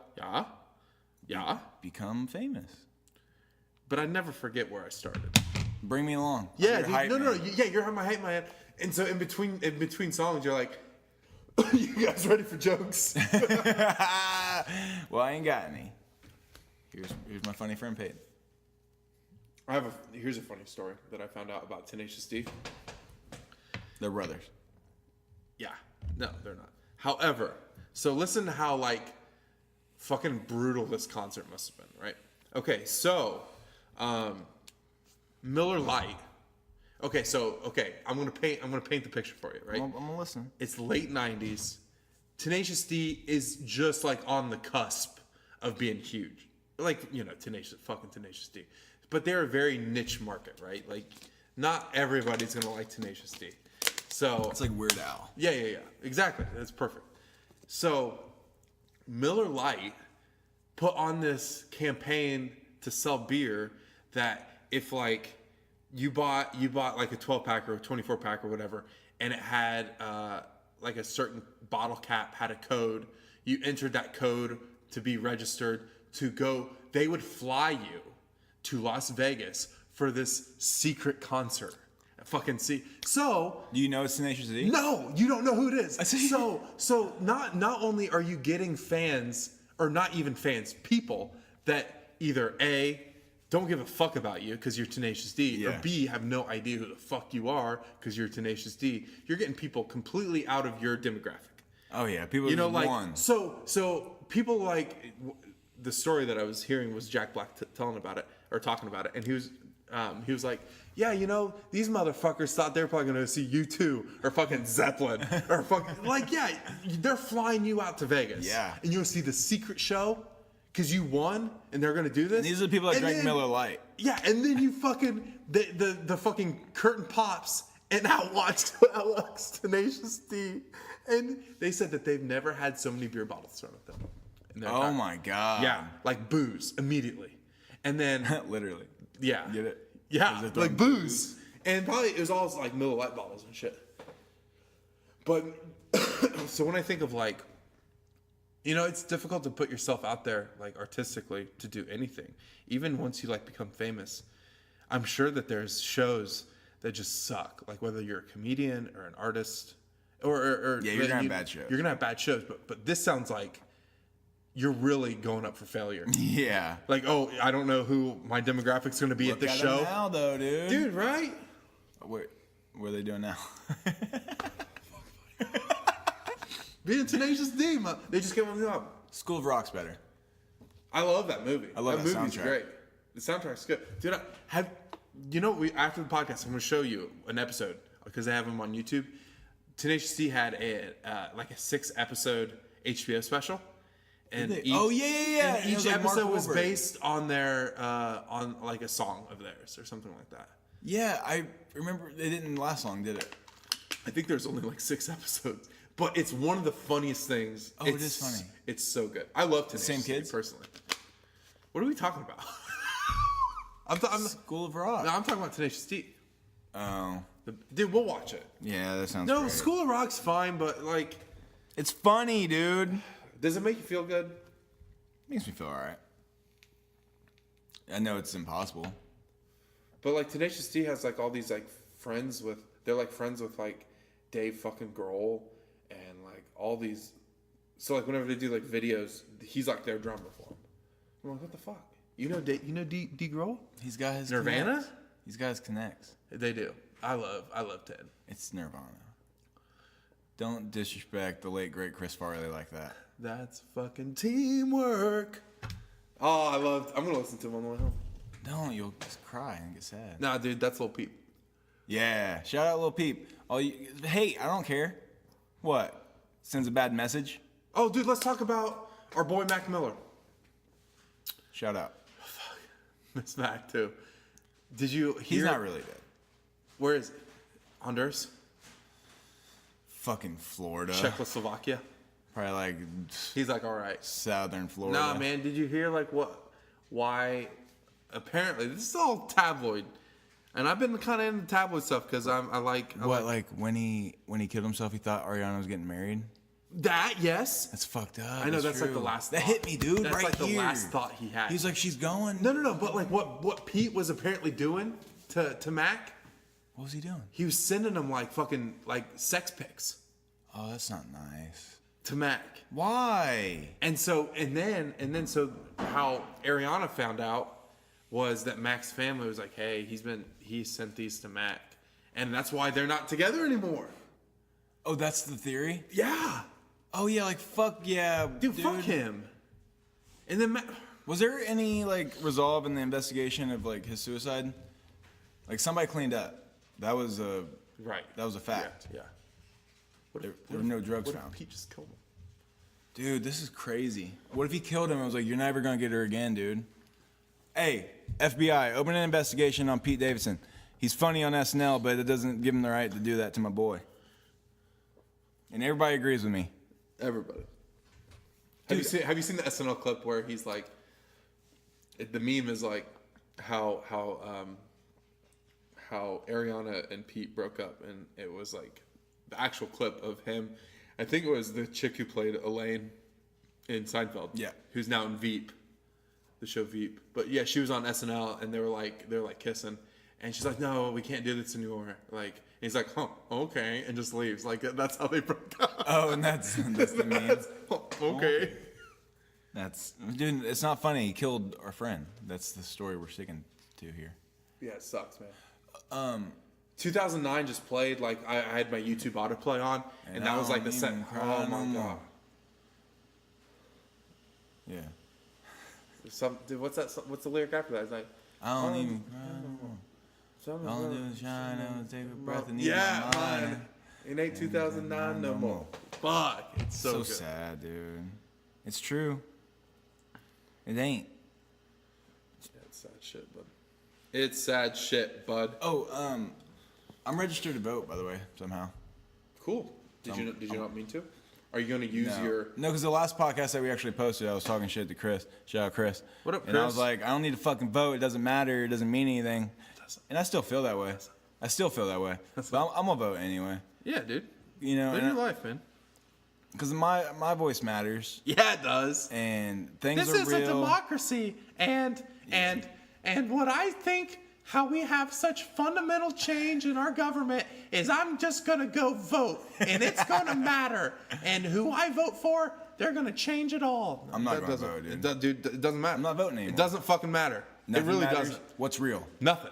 Yeah. Become famous. But I never forget where I started. Bring me along. Yeah, You're dude, hype no. man. Yeah, you're my hype man. And so in between songs, you're like, You guys ready for jokes? Well, I ain't got any. Here's my funny friend Peyton. Here's a funny story that I found out about Tenacious D. They're brothers. Yeah. No, they're not. However, so listen to how like fucking brutal this concert must have been, right? Okay, so Miller Lite. Okay, I'm gonna paint the picture for you, right? I'm gonna listen. It's late 90s. Tenacious D is just like on the cusp of being huge. Like, Tenacious D. But they're a very niche market, right? Like, not everybody's gonna like Tenacious D. So It's like Weird Al. yeah. Exactly. That's perfect. So Miller Lite put on this campaign to sell beer that if like you bought like a 12 pack or a 24 pack or whatever, and it had like a certain bottle cap had a code, you entered that code to be registered to go. They would fly you to Las Vegas for this secret concert. Fucking see. So Do you know it's Tenacious D? no, you don't know who it is. see. So not only are you getting fans, or not even fans, people that either A, don't give a fuck about you because you're Tenacious D, or Yeah. B, have no idea who the fuck you are because you're Tenacious D. You're getting people completely out of your demographic. Oh yeah, people You know, just like won. so people like the story that I was hearing was Jack Black telling about it or talking about it, and he was like, yeah, these motherfuckers thought they were probably gonna see U2 or fucking Zeppelin or fucking like, yeah, they're flying you out to Vegas, Yeah. and you'll see the secret show because you won, and they're gonna do this. These are the people that And drank then- Miller Lite. Yeah, and then you fucking the fucking curtain pops and out walks Tenacious D, and they said that they've never had so many beer bottles thrown at them. in their Oh entire- my god. Yeah, like booze immediately, and then Literally. yeah, Get it? yeah, Is it like throwing booze, and probably it was all like Miller Lite bottles and shit. But so when I think of like, it's difficult to put yourself out there like artistically to do anything, even once you like become famous. I'm sure that there's shows that just suck, like whether you're a comedian or an artist, or Yeah, you're gonna have bad shows. You're gonna have bad shows, but this sounds like you're really going up for failure. Yeah. Like, oh, I don't know who my demographic's gonna be Look at this at show, them now, though, dude. dude. Right? What are they doing now? Being Tenacious D, they just came on the album. School of Rock's better. I love that movie. I love that movie's soundtrack. great. The soundtrack's good, dude. After the podcast, I'm gonna show you an episode because they have them on YouTube. Tenacious D had a 6-episode HBO special, and they? Oh, yeah. and And it each was like Mark episode was Wahlberg. based on their on like a song of theirs or something like that. Yeah, I remember it didn't last long, did it? I think there's only like 6 episodes, but it's one of the funniest things. Oh, it is funny. It's so good. I love Tenacious same D kids? personally. What are we talking about? School of Rock. No, I'm talking about Tenacious D. Oh. Dude, we'll watch it. Yeah, that sounds No, great. School of Rock's fine, but like, It's funny, dude. does it make you feel good? Makes me feel alright. I know it's impossible. But like, Tenacious D has like all these like friends with like Dave fucking Grohl and like all these. So like whenever they do like videos, he's like their drummer for them. I'm like, what the fuck? You know D Grohl? He's got his Nirvana? connects. He's got his connects. They do. I love Ted. It's Nirvana. Don't disrespect the late great Chris Farley like that. That's fucking teamwork. Oh, I'm gonna listen to him on the way home. Don't, you'll just cry and get sad. Nah, dude, that's Lil Peep. Yeah, shout out Lil Peep. Hey, I don't care. What? Sends a bad message? Oh, dude, let's talk about our boy Mac Miller. Shout out. Miss Mac too. Did you hear? He's not really dead. Where is it? Honduras? Fucking Florida. Czechoslovakia? Probably like He's like, all right. southern Florida. Nah, man, did you hear like why apparently this is all tabloid. And I've been kind of into tabloid stuff because I like when he killed himself, he thought Ariana was getting married? that, yes. That's fucked up. I know that's like true. the last That thought. hit me, dude, That's right like the here. last thought he had. He's like, she's going? No, but like what Pete was apparently doing to Mac, What was he doing? he was sending him like fucking like sex pics. Oh, that's not nice. to Mac. Why? And so how Ariana found out was that Mac's family was like, hey, he sent these to Mac, and that's why they're not together anymore. Oh, that's the theory? Yeah, Oh, yeah, like, fuck yeah. dude, fuck him. And then Was there any, like, resolve in the investigation of, like, his suicide? Like, somebody cleaned up. That was a fact. Yeah. There were no drugs What if found. Pete just killed him? Dude, this is crazy. What if he killed him and was like, you're never gonna get her again, dude? Hey, FBI, open an investigation on Pete Davidson. He's funny on SNL, but it doesn't give him the right to do that to my boy. And everybody agrees with me. Everybody. Have you seen the SNL clip where he's like, the meme is like how Ariana and Pete broke up, and it was like the actual clip of him. I think it was the chick who played Elaine in Seinfeld. Yeah. Who's now in Veep, the show Veep. But yeah, she was on SNL, and they were like kissing, and she's like, "No, we can't do this anymore." Like, and he's like, "Huh, okay," and just leaves. Like that's how they broke up. Oh, and that's the meme. Okay. Dude, it's not funny. He killed our friend. That's the story we're sticking to here. Yeah, it sucks, man. 2009 just played. Like I had my YouTube autoplay on, and that was like the set. Oh my god. Yeah. Dude, what's that? What's the lyric after that? It's like, I don't even cry no more. All I do is shine and take a breath and ease yeah, my mind. man. It ain't 2009 no more. Fuck, it's so good. sad, dude. It's true. It ain't. Yeah, it's sad shit, bud. It's sad shit, bud. Oh, I'm registered to vote, by the way, somehow. Cool. Did you not mean to? Are you going to use your? No, because the last podcast that we actually posted, I was talking shit to Chris. Shout out Chris. What up, And I Chris? was like, I don't need to fucking vote. It doesn't matter. It doesn't mean anything. And I still feel that way. But I'm gonna vote anyway. Yeah, dude. You know, Live your life, man. because my voice matters. Yeah, it does. And things This are is real. a democracy, and what I think how we have such fundamental change in our government is I'm just gonna go vote, and it's gonna matter, and who I vote for, they're gonna change it all. I'm not That gonna doesn't- vote, dude. It doesn't matter. I'm not voting anymore. It doesn't fucking matter. Nothing it really matters. doesn't. What's real? Nothing.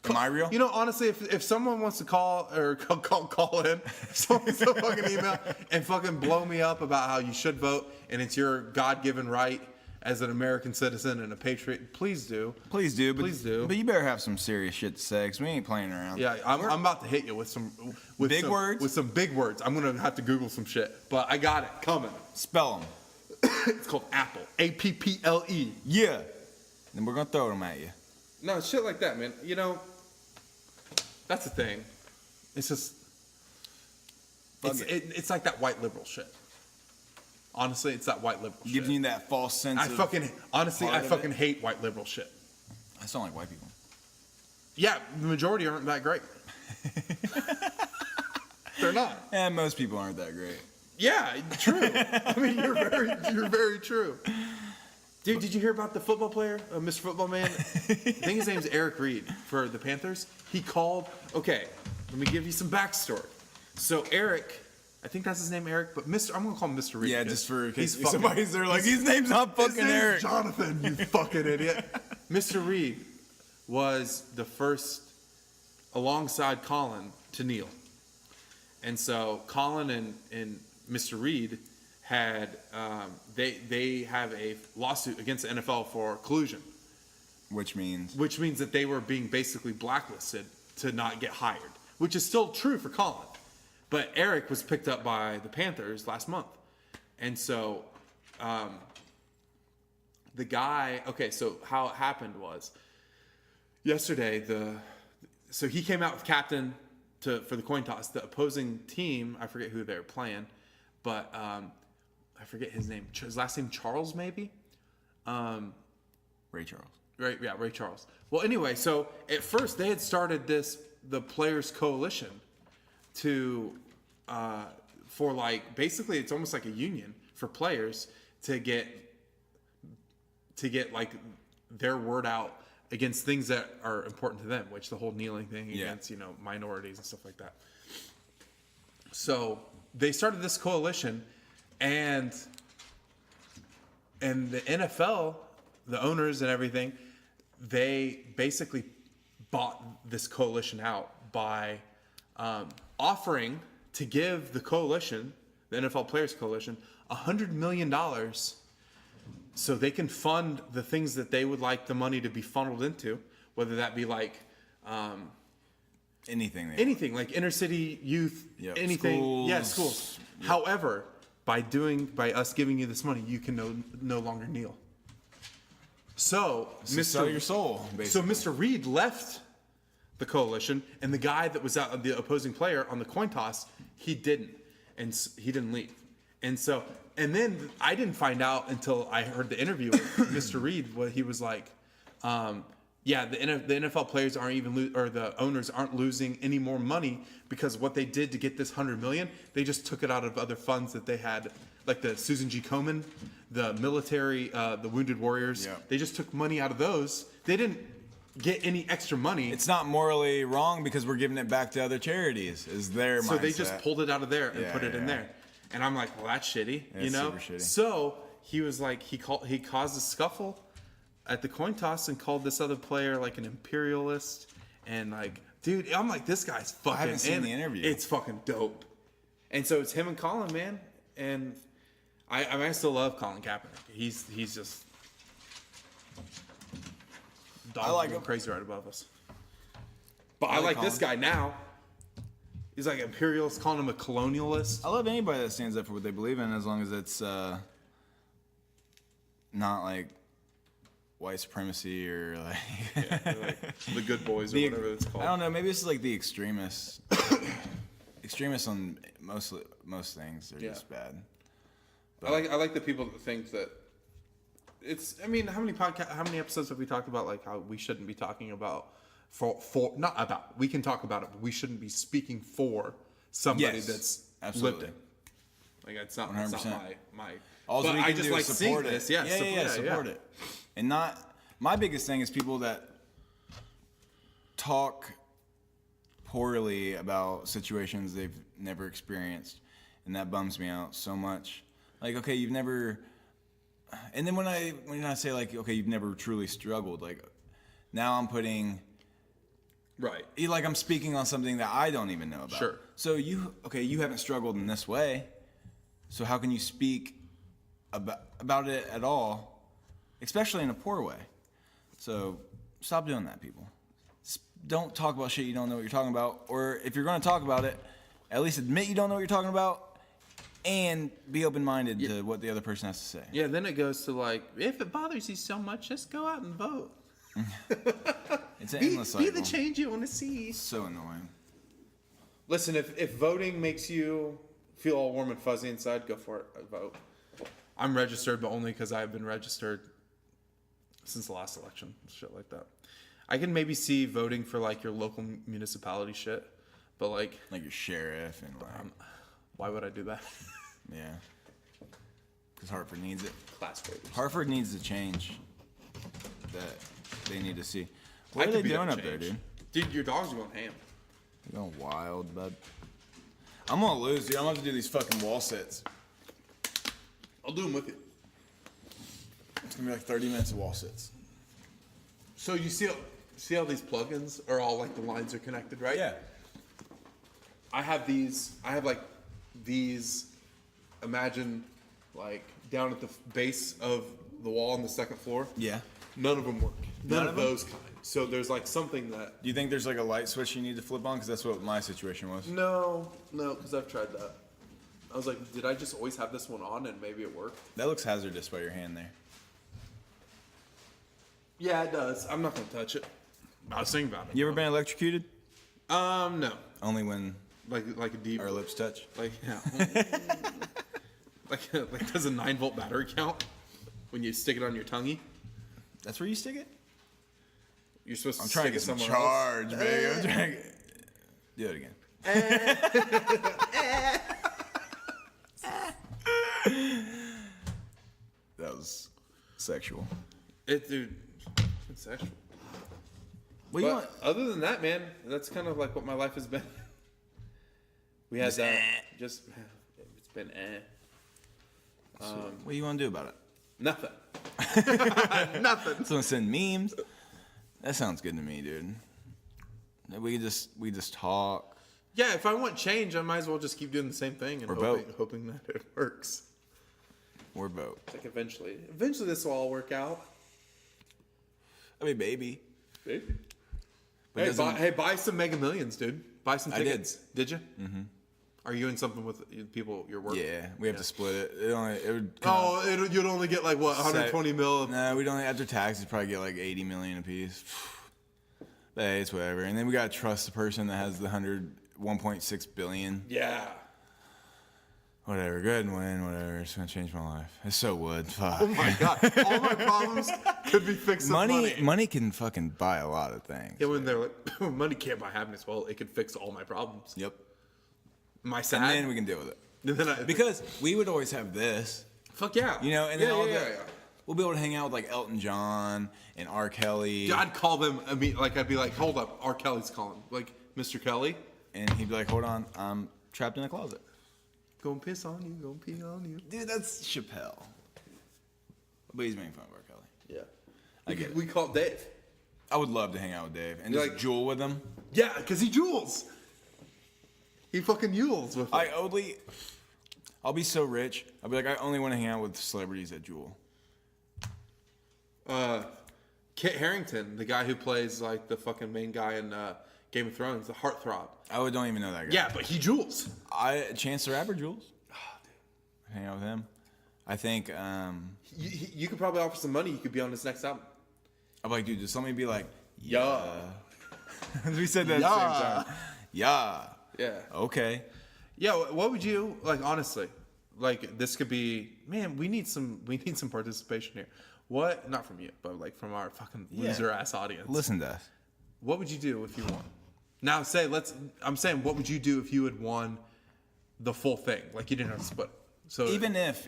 Am I real? You know, honestly, if someone wants to call in, someone wants to fucking email and fucking blow me up about how you should vote and it's your God-given right as an American citizen and a patriot, please do. Please do. But, Please do. But you better have some serious shit to say, because we ain't playing around. Yeah, I'm about to hit you with some Big words? With some big words. I'm gonna have to Google some shit, but I got it coming. Spell them. It's called Apple. APPLE. Yeah. Then we're gonna throw them at you. No, shit like that, man. You know, that's the thing. It's just, it's like that white liberal shit. Honestly, it's that white liberal shit. Giving you that false sense I of fucking part of it. hate white liberal shit. I sound like white people. Yeah, the majority aren't that great. They're not. And most people aren't that great. Yeah, true. I mean, you're very true. Dude, did you hear about the football player, Mr. Football Man? I think his name's Eric Reed for the Panthers. He called. Okay, let me give you some backstory. So Eric, I think that's his name, Eric, but I'm gonna call him Mr. Reed. Yeah, because just for he's case somebody's there like, his name's not his fucking name's Eric. Jonathan, you fucking idiot. Mr. Reed was the first, alongside Colin, to kneel. And so Colin and Mr. Reed had they have a lawsuit against the NFL for collusion, Which means which means that they were being basically blacklisted to not get hired, which is still true for Colin. But Eric was picked up by the Panthers last month, and so the guy. Okay, so how it happened was yesterday. So he came out with captain for the coin toss. The opposing team, I forget who they're playing, but I forget his name. His last name Charles, maybe. Ray Charles. Right, yeah, Ray Charles. Well, anyway, so at first they had started the Players Coalition for like, basically it's almost like a union for players to get like their word out against things that are important to them, which the whole kneeling thing against, minorities and stuff like that. So they started this coalition, and the NFL, the owners and everything, they basically bought this coalition out by offering to give the coalition, the NFL Players Coalition, $100 million so they can fund the things that they would like the money to be funneled into, whether that be like anything like inner city youth, Yep. anything. Schools. Yeah, schools. Yep. However, by us giving you this money, you can no longer kneel. So, Sell your soul, basically. So Mr. Reed left the coalition, and the guy that was out, the opposing player on the coin toss, he didn't, and he didn't leave. And then I didn't find out until I heard the interview with Mr. Reed, where he was like, the NFL players aren't even or the owners aren't losing any more money because what they did to get this $100 million, they just took it out of other funds that they had, like the Susan G. Komen, the military, the Wounded Warriors. Yeah. They just took money out of those. They didn't get any extra money. It's not morally wrong because we're giving it back to other charities. Is their mindset. So they just pulled it out of there and put it in yeah. there. And I'm like, well, that's shitty, It's super shitty. So he was like, he caused a scuffle at the coin toss and called this other player like an imperialist. And like, dude, I'm like, this guy's fucking. I haven't seen the interview. It's fucking dope. And so it's him and Colin, man. And I still love Colin Kaepernick. He's just. I like him. Crazy right above us. But I like like this guy now. He's like imperialist, calling him a colonialist. I love anybody that stands up for what they believe in, as long as it's not like white supremacy or like, Like the good boys or whatever it's called. I don't know. Maybe it's like the extremists. Extremists on most things are just bad. I like the people that think that it's. I mean, how many episodes have we talked about like how we shouldn't be talking about not about. We can talk about it, but we shouldn't be speaking for somebody Yes, that's absolutely. lived it. Like it's not 100%. my. All But we I can just do like is seeing support it. this. Yeah, Support it. And not my biggest thing is people that talk poorly about situations they've never experienced, and that bums me out so much. Like, okay, you've never, and then when I say like, okay, you've never truly struggled, like now I'm putting. Right. Like I'm speaking on something that I don't even know about. Sure. So you haven't struggled in this way, so how can you speak about it at all, especially in a poor way? So stop doing that, people. Don't talk about shit you don't know what you're talking about, or if you're going to talk about it, at least admit you don't know what you're talking about, and be open-minded to what the other person has to say. Yeah. Then it goes to like, if it bothers you so much, just go out and vote. It's an endless cycle. Be the change you want to see. So annoying. Listen, if voting makes you feel all warm and fuzzy inside, go for it. Vote. I'm registered, but only because I've been registered since the last election. Shit like that. I can maybe see voting for like your local municipality shit, but like Like your sheriff and like, why would I do that? yeah. Because Hartford needs it. Class voters. Hartford needs the change that they need to see. I What are could they be that doing up there, change. dude? Dude, your dog's going ham. They're going wild, bud. I'm gonna lose, dude. I'm gonna have to do these fucking wall sits. I'll do them with you. It's gonna be like 30 minutes of wall sits. So you see how these plugins are all like the lines are connected, right? Yeah. I have these. I have like these. Imagine like down at the base of the wall on the second floor. Yeah. None of them work. None None of of them? those kind. So there's like something that. Do you think there's like a light switch you need to flip on? Because that's what my situation was. No, because I've tried that. I was like, did I just always have this one on and maybe it worked? That looks hazardous by your hand there. Yeah, it does. I'm not gonna touch it. I was thinking about it. You ever been electrocuted? No. Only when Like a deep. our lips touch. Like yeah. like does a 9-volt battery count when you stick it on your tongue? That's where you stick it? You're supposed to I'm trying to stick get it some somewhere charge, baby. I'm trying to do it again. That was sexual. Dude, it's sexual. What do you But want? other than that, man, that's kind of like what my life has been. We had that. Just it's been What do you want to do about it? nothing. Nothing. Someone send memes. That sounds good to me, dude. We just talk. Yeah, if I want change, I might as well just keep doing the same thing and hoping that it works. Or both. Like eventually this will all work out. I mean, baby. Hey, But buy some Mega Millions, dude. Buy some I did. tickets. Did you? Mm-hmm. Are you in something with people your work? Yeah, we have to split it. It would. You'd only get like what 120 mil. No, we'd only after taxes probably get like 80 million a piece. But hey, it's whatever. And then we gotta trust the person that has the 1.6 billion. Yeah. Whatever, go ahead and win. Whatever, it's gonna change my life. It so would. Fuck. Oh my god, all my problems could be fixed with money. Money can fucking buy a lot of things. Yeah, when they're like, money can't buy happiness. Well, it could fix all my problems. Yep. Am I sad? And then we can deal with it. And then Because we would always have this. fuck yeah. You know, and yeah, then yeah. we'll be able to hang out with like Elton John and R. Kelly. I'd call them. I'd be like, hold up, R. Kelly's calling. Like, Mr. Kelly, And he'd be like, hold on, I'm trapped in a closet. gonna piss on you, gonna pee on you. Dude, that's Chappelle. But he's making fun of R. Kelly. Yeah. I get it. We call Dave. I would love to hang out with Dave and You're just like- jewel with him. Yeah, because he jewels. He fucking yules with it. I'll be so rich. I'll be like, I only want to hang out with celebrities that jewel. Kit Harington, the guy who plays like the fucking main guy in Game of Thrones, the heartthrob. Don't even know that guy. Yeah, but he jewels. Chance the Rapper jewels. Hang out with him. I think, You could probably offer some money. You could be on his next album. I'm like, dude, just let me be like, Yeah. we said that at the same time. Yeah. Yeah. Okay. Yeah. What would you like? Honestly, like this could be. Man, we need some participation here. What? Not from you, but like from our fucking loser ass audience. Listen to us. What would you do if you won? Now, I'm saying, what would you do if you had won the full thing? Like you didn't have to split. So Even if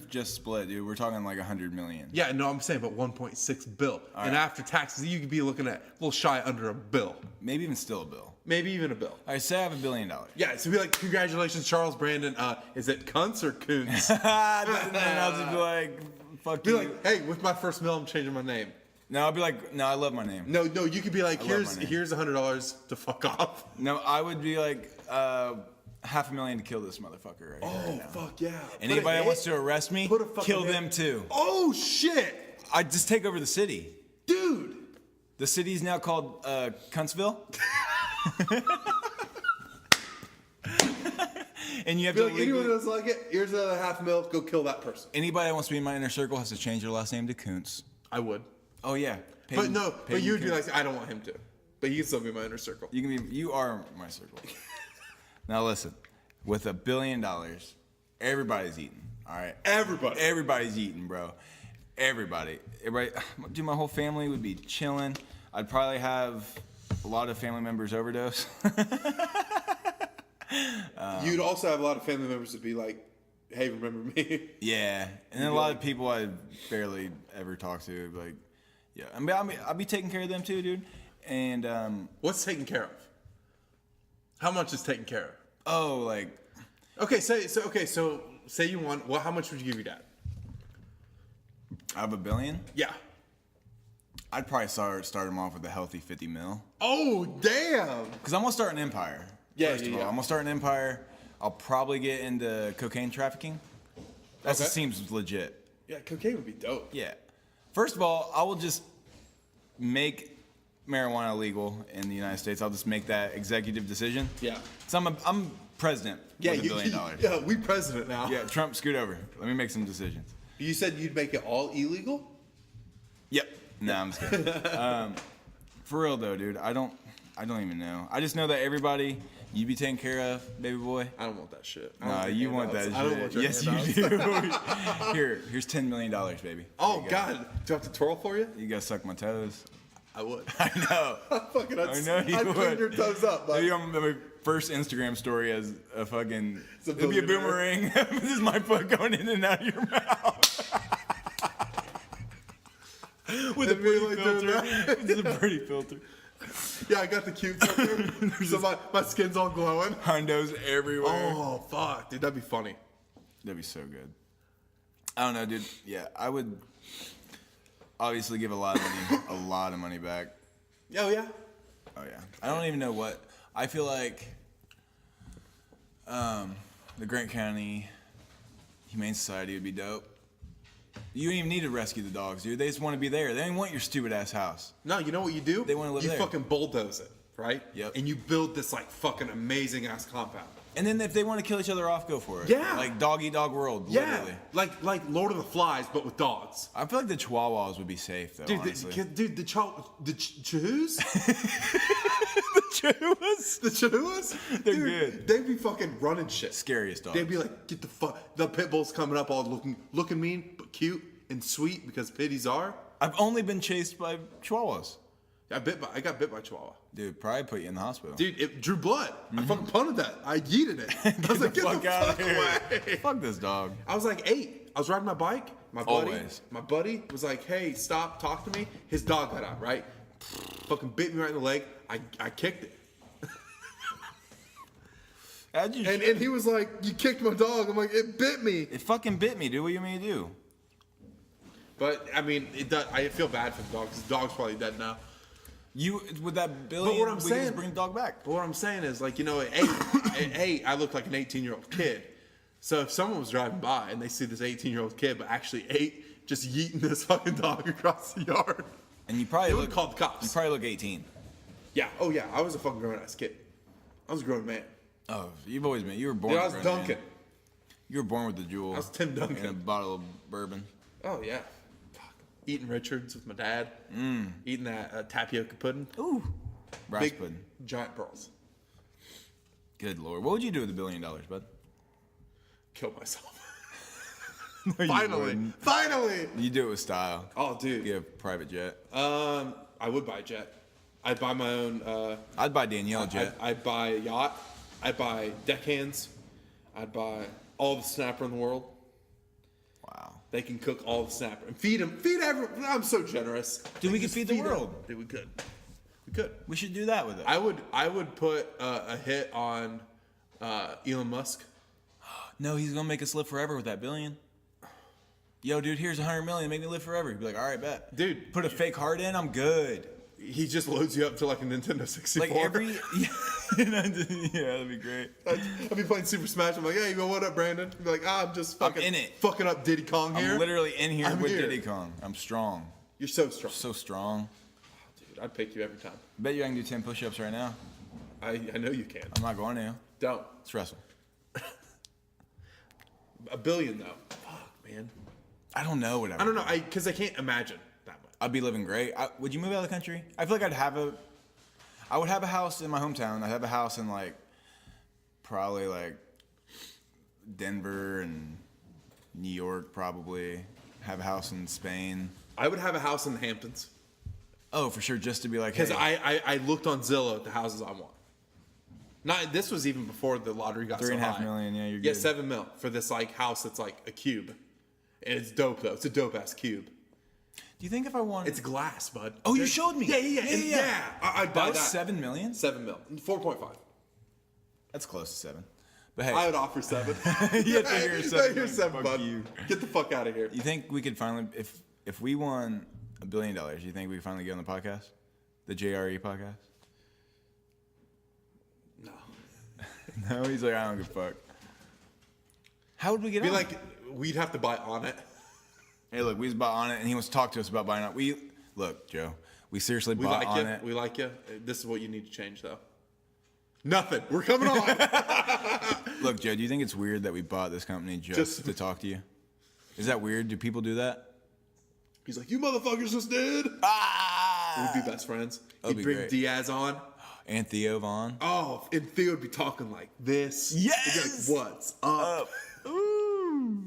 just split, dude, we're talking like 100 million. Yeah, no, I'm saying, but 1.6 bill, and after taxes, you could be looking at a little shy under a bill, Maybe even still a bill. maybe even a bill. All right, say I have $1 billion. Yeah, so be like, congratulations, Charles Brandon. Is it Kuntz or Kuntz? And then I'll just be like, fuck Be you. like, hey, with my first mill, I'm changing my name. No, I'll be like, no, I love my name. No, you could be like, love my name. here's $100 to fuck off. No, I would be like, $500,000 to kill this motherfucker right here. Oh, Right now. fuck yeah. Anybody that wants to arrest me, Put a fucking kill hit. them too. Oh, shit. I just take over the city. Dude. The city's now called Cuntsville. And you have Be to like, anyone legally, else like it? Here's another $500,000. Go kill that person. anybody that wants to be in my inner circle has to change their last name to Kuntz. I would. Oh yeah. But Peyton- no, Peyton but you'd be Kuntz. like, I don't want him to. But he can still be my inner circle. You are my circle. Now listen, with $1 billion, everybody's eating. All right. Everybody's eating, bro. Everybody. Dude, my whole family would be chilling. I'd probably have a lot of family members overdose. You'd also have a lot of family members that be like, hey, remember me? Yeah, and then a lot of people I barely ever talk to, would be like, yeah. I mean, I'll be taking care of them too, dude. And What's taken care of? How much is taken care of? like, Okay, so say you won. Well, how much would you give your dad? I have $1 billion. Yeah. I'd probably start them off with a healthy 50 mil. Oh, damn. Because I'm gonna start an empire. Yeah, First of yeah, all, yeah. I'm gonna start an empire. I'll probably get into cocaine trafficking. That Okay. just seems legit. Yeah, cocaine would be dope. Yeah. First of all, I will just make marijuana legal in the United States. I'll just make that executive decision. Yeah. So I'm president Yeah, with $1 billion. yeah, we president now. Yeah, Trump, scoot over. Let me make some decisions. You said you'd make it all illegal? Yep. No, I'm just kidding. For real though, dude, I don't even know. I just know that everybody you be taken care of, baby boy. I don't want that shit. I Nah, don't you want that handouts. shit. I don't want your Yes, handouts. you do. Here's $10 million, baby. Oh, There you go. God. Do I have to twirl for you? You gotta suck my toes. I would. I know. Fucking, I know you I'd would. clean your toes up. But Maybe on my first Instagram story as a fucking. a It'd be a billionaire. boomerang. This is my foot going in and out of your mouth. With a It'd be pretty like doing filter. This is a pretty filter. Yeah, I got the cute filter. So my skin's all glowing. Hundos everywhere. Oh, fuck. Dude, that'd be funny. That'd be so good. I don't know, dude. Yeah, I would obviously give a lot of money back. Oh, yeah? Oh yeah. I don't even know what. I feel like the Grant County Humane Society would be dope. You don't even need to rescue the dogs, dude. They just want to be there. They don't even want your stupid ass house. No, you know what you do? They wanna live you there. fucking bulldoze it, right? Yep. And you build this, like, fucking amazing-ass compound. And then if they want to kill each other off, go for it. Yeah. Like dog eat dog world. Yeah. Literally. Like Lord of the Flies, but with dogs. I feel like the Chihuahuas would be safe though. Dude, honestly. the Chihuahuas? The Chihuahuas. The Chihuahuas? They're Dude, good. They'd be fucking running shit. Scariest dogs. They'd be like, get the fuck. The pit bull's coming up all looking mean, but cute and sweet because pitties are. I've only been chased by Chihuahuas. I got bit by Chihuahua. Dude, probably put you in the hospital. Dude, it drew blood. I fucking punted that. I yeeted it. I was like, get the fuck outta here. away. Fuck this dog. I was like 8. I was riding my bike. Always. My buddy was like, hey, stop, talk to me. His dog got out, right? Fucking bit me right in the leg. I kicked it. How'd you And he was like, you kicked my dog. I'm like, it bit me. It fucking bit me, dude. What you mean to do? But, I mean, it does, I feel bad for the dog because the dog's probably dead now. You with that billion, But what I'm we saying- can just bring the dog back. But what I'm saying is, like, you know, at 8, I look like an 18-year-old kid. So if someone was driving by and they see this 18-year-old kid, but actually 8, just yeeting this fucking dog across the yard, And you probably they look would call the cops. You probably look 18. Yeah. Oh, yeah. I was a fucking grown-ass kid. I was a grown man. Oh, you've always been. You were born. Dude, I was a grown man. Duncan. You were born with the jewel. I was Tim Duncan. And a bottle of bourbon. Oh, yeah. Fuck. Eating Richards with my dad. Eating that tapioca pudding. Ooh. Rice Big, pudding. giant pearls. Good lord. What would you do with $1 billion, bud? Kill myself. No, you Finally. wouldn't. Finally. You do it with style. Oh, dude. Get a private jet. I would buy a jet. I'd buy my own. I'd buy Danielle a jet. I'd buy a yacht. I'd buy deckhands. I'd buy all the snapper in the world. Wow. They can cook all the snapper and feed them. Feed everyone. I'm so generous. Dude, we could Just feed the them. world. Dude, we could. We could. We should do that with it. I would put a hit on Elon Musk. No, he's gonna make us live forever with that billion. Yo, dude, here's $100 million. Make me live forever. He'd be like, all right, bet. Dude. Put a fake heart in. I'm good. He just loads you up to like a Nintendo 64. Like every. Yeah, that'd be great. I'd be playing Super Smash. I'm like, hey, what up, Brandon? He'd be like, I'm just fucking in it. fucking up Diddy Kong here. I'm literally in here I'm with here. Diddy Kong. I'm strong. You're so strong. So strong. Dude, I'd pick you every time. Bet you I can do 10 push-ups right now. I know you can. I'm not going to. Don't. Let's wrestle. $1 billion though. Fuck, man. I don't know what I don't know. Because I can't imagine that much. I'd be living great. Would you move out of the country? I feel like I would have a house in my hometown. I'd have a house in like, probably like Denver and New York probably. Have a house in Spain. I would have a house in the Hamptons. Oh, for sure, just to be like, Because hey, I looked on Zillow at the houses I want. Not this was even before the lottery got so high. $3.5 million, yeah, you're Yeah, good. $7 million for this like house that's like a cube, and it's dope though. It's a dope ass cube. Do you think if I wanted... It's glass, bud. Oh, you showed me. Yeah. I'd buy That was that. $7 million? $7 million. 4.5. That's close to 7. But hey, I would offer 7. You have to hear 7. Here's 7, Fuck bud. you. Get the fuck out of here. You think we could finally, if we won $1 billion, you think we could finally get on the podcast? The JRE podcast? No. No, he's like, I don't give a fuck. How would we get Be on? like, we'd have to buy on it. Hey, look, we was bought on it, and he wants to talk to us about buying it. Look, Joe, we seriously We bought like on you. it. We like you. This is what you need to change, though. Nothing. We're coming on. Look, Joe, do you think it's weird that we bought this company just to talk to you? Is that weird? Do people do that? He's like, you motherfuckers just did. Ah! We'd be best friends. That'd He'd be bring great. Diaz on. And Theo Vaughn. Oh, and Theo would be talking like this. Yes! He'd be like, what's up? Ooh.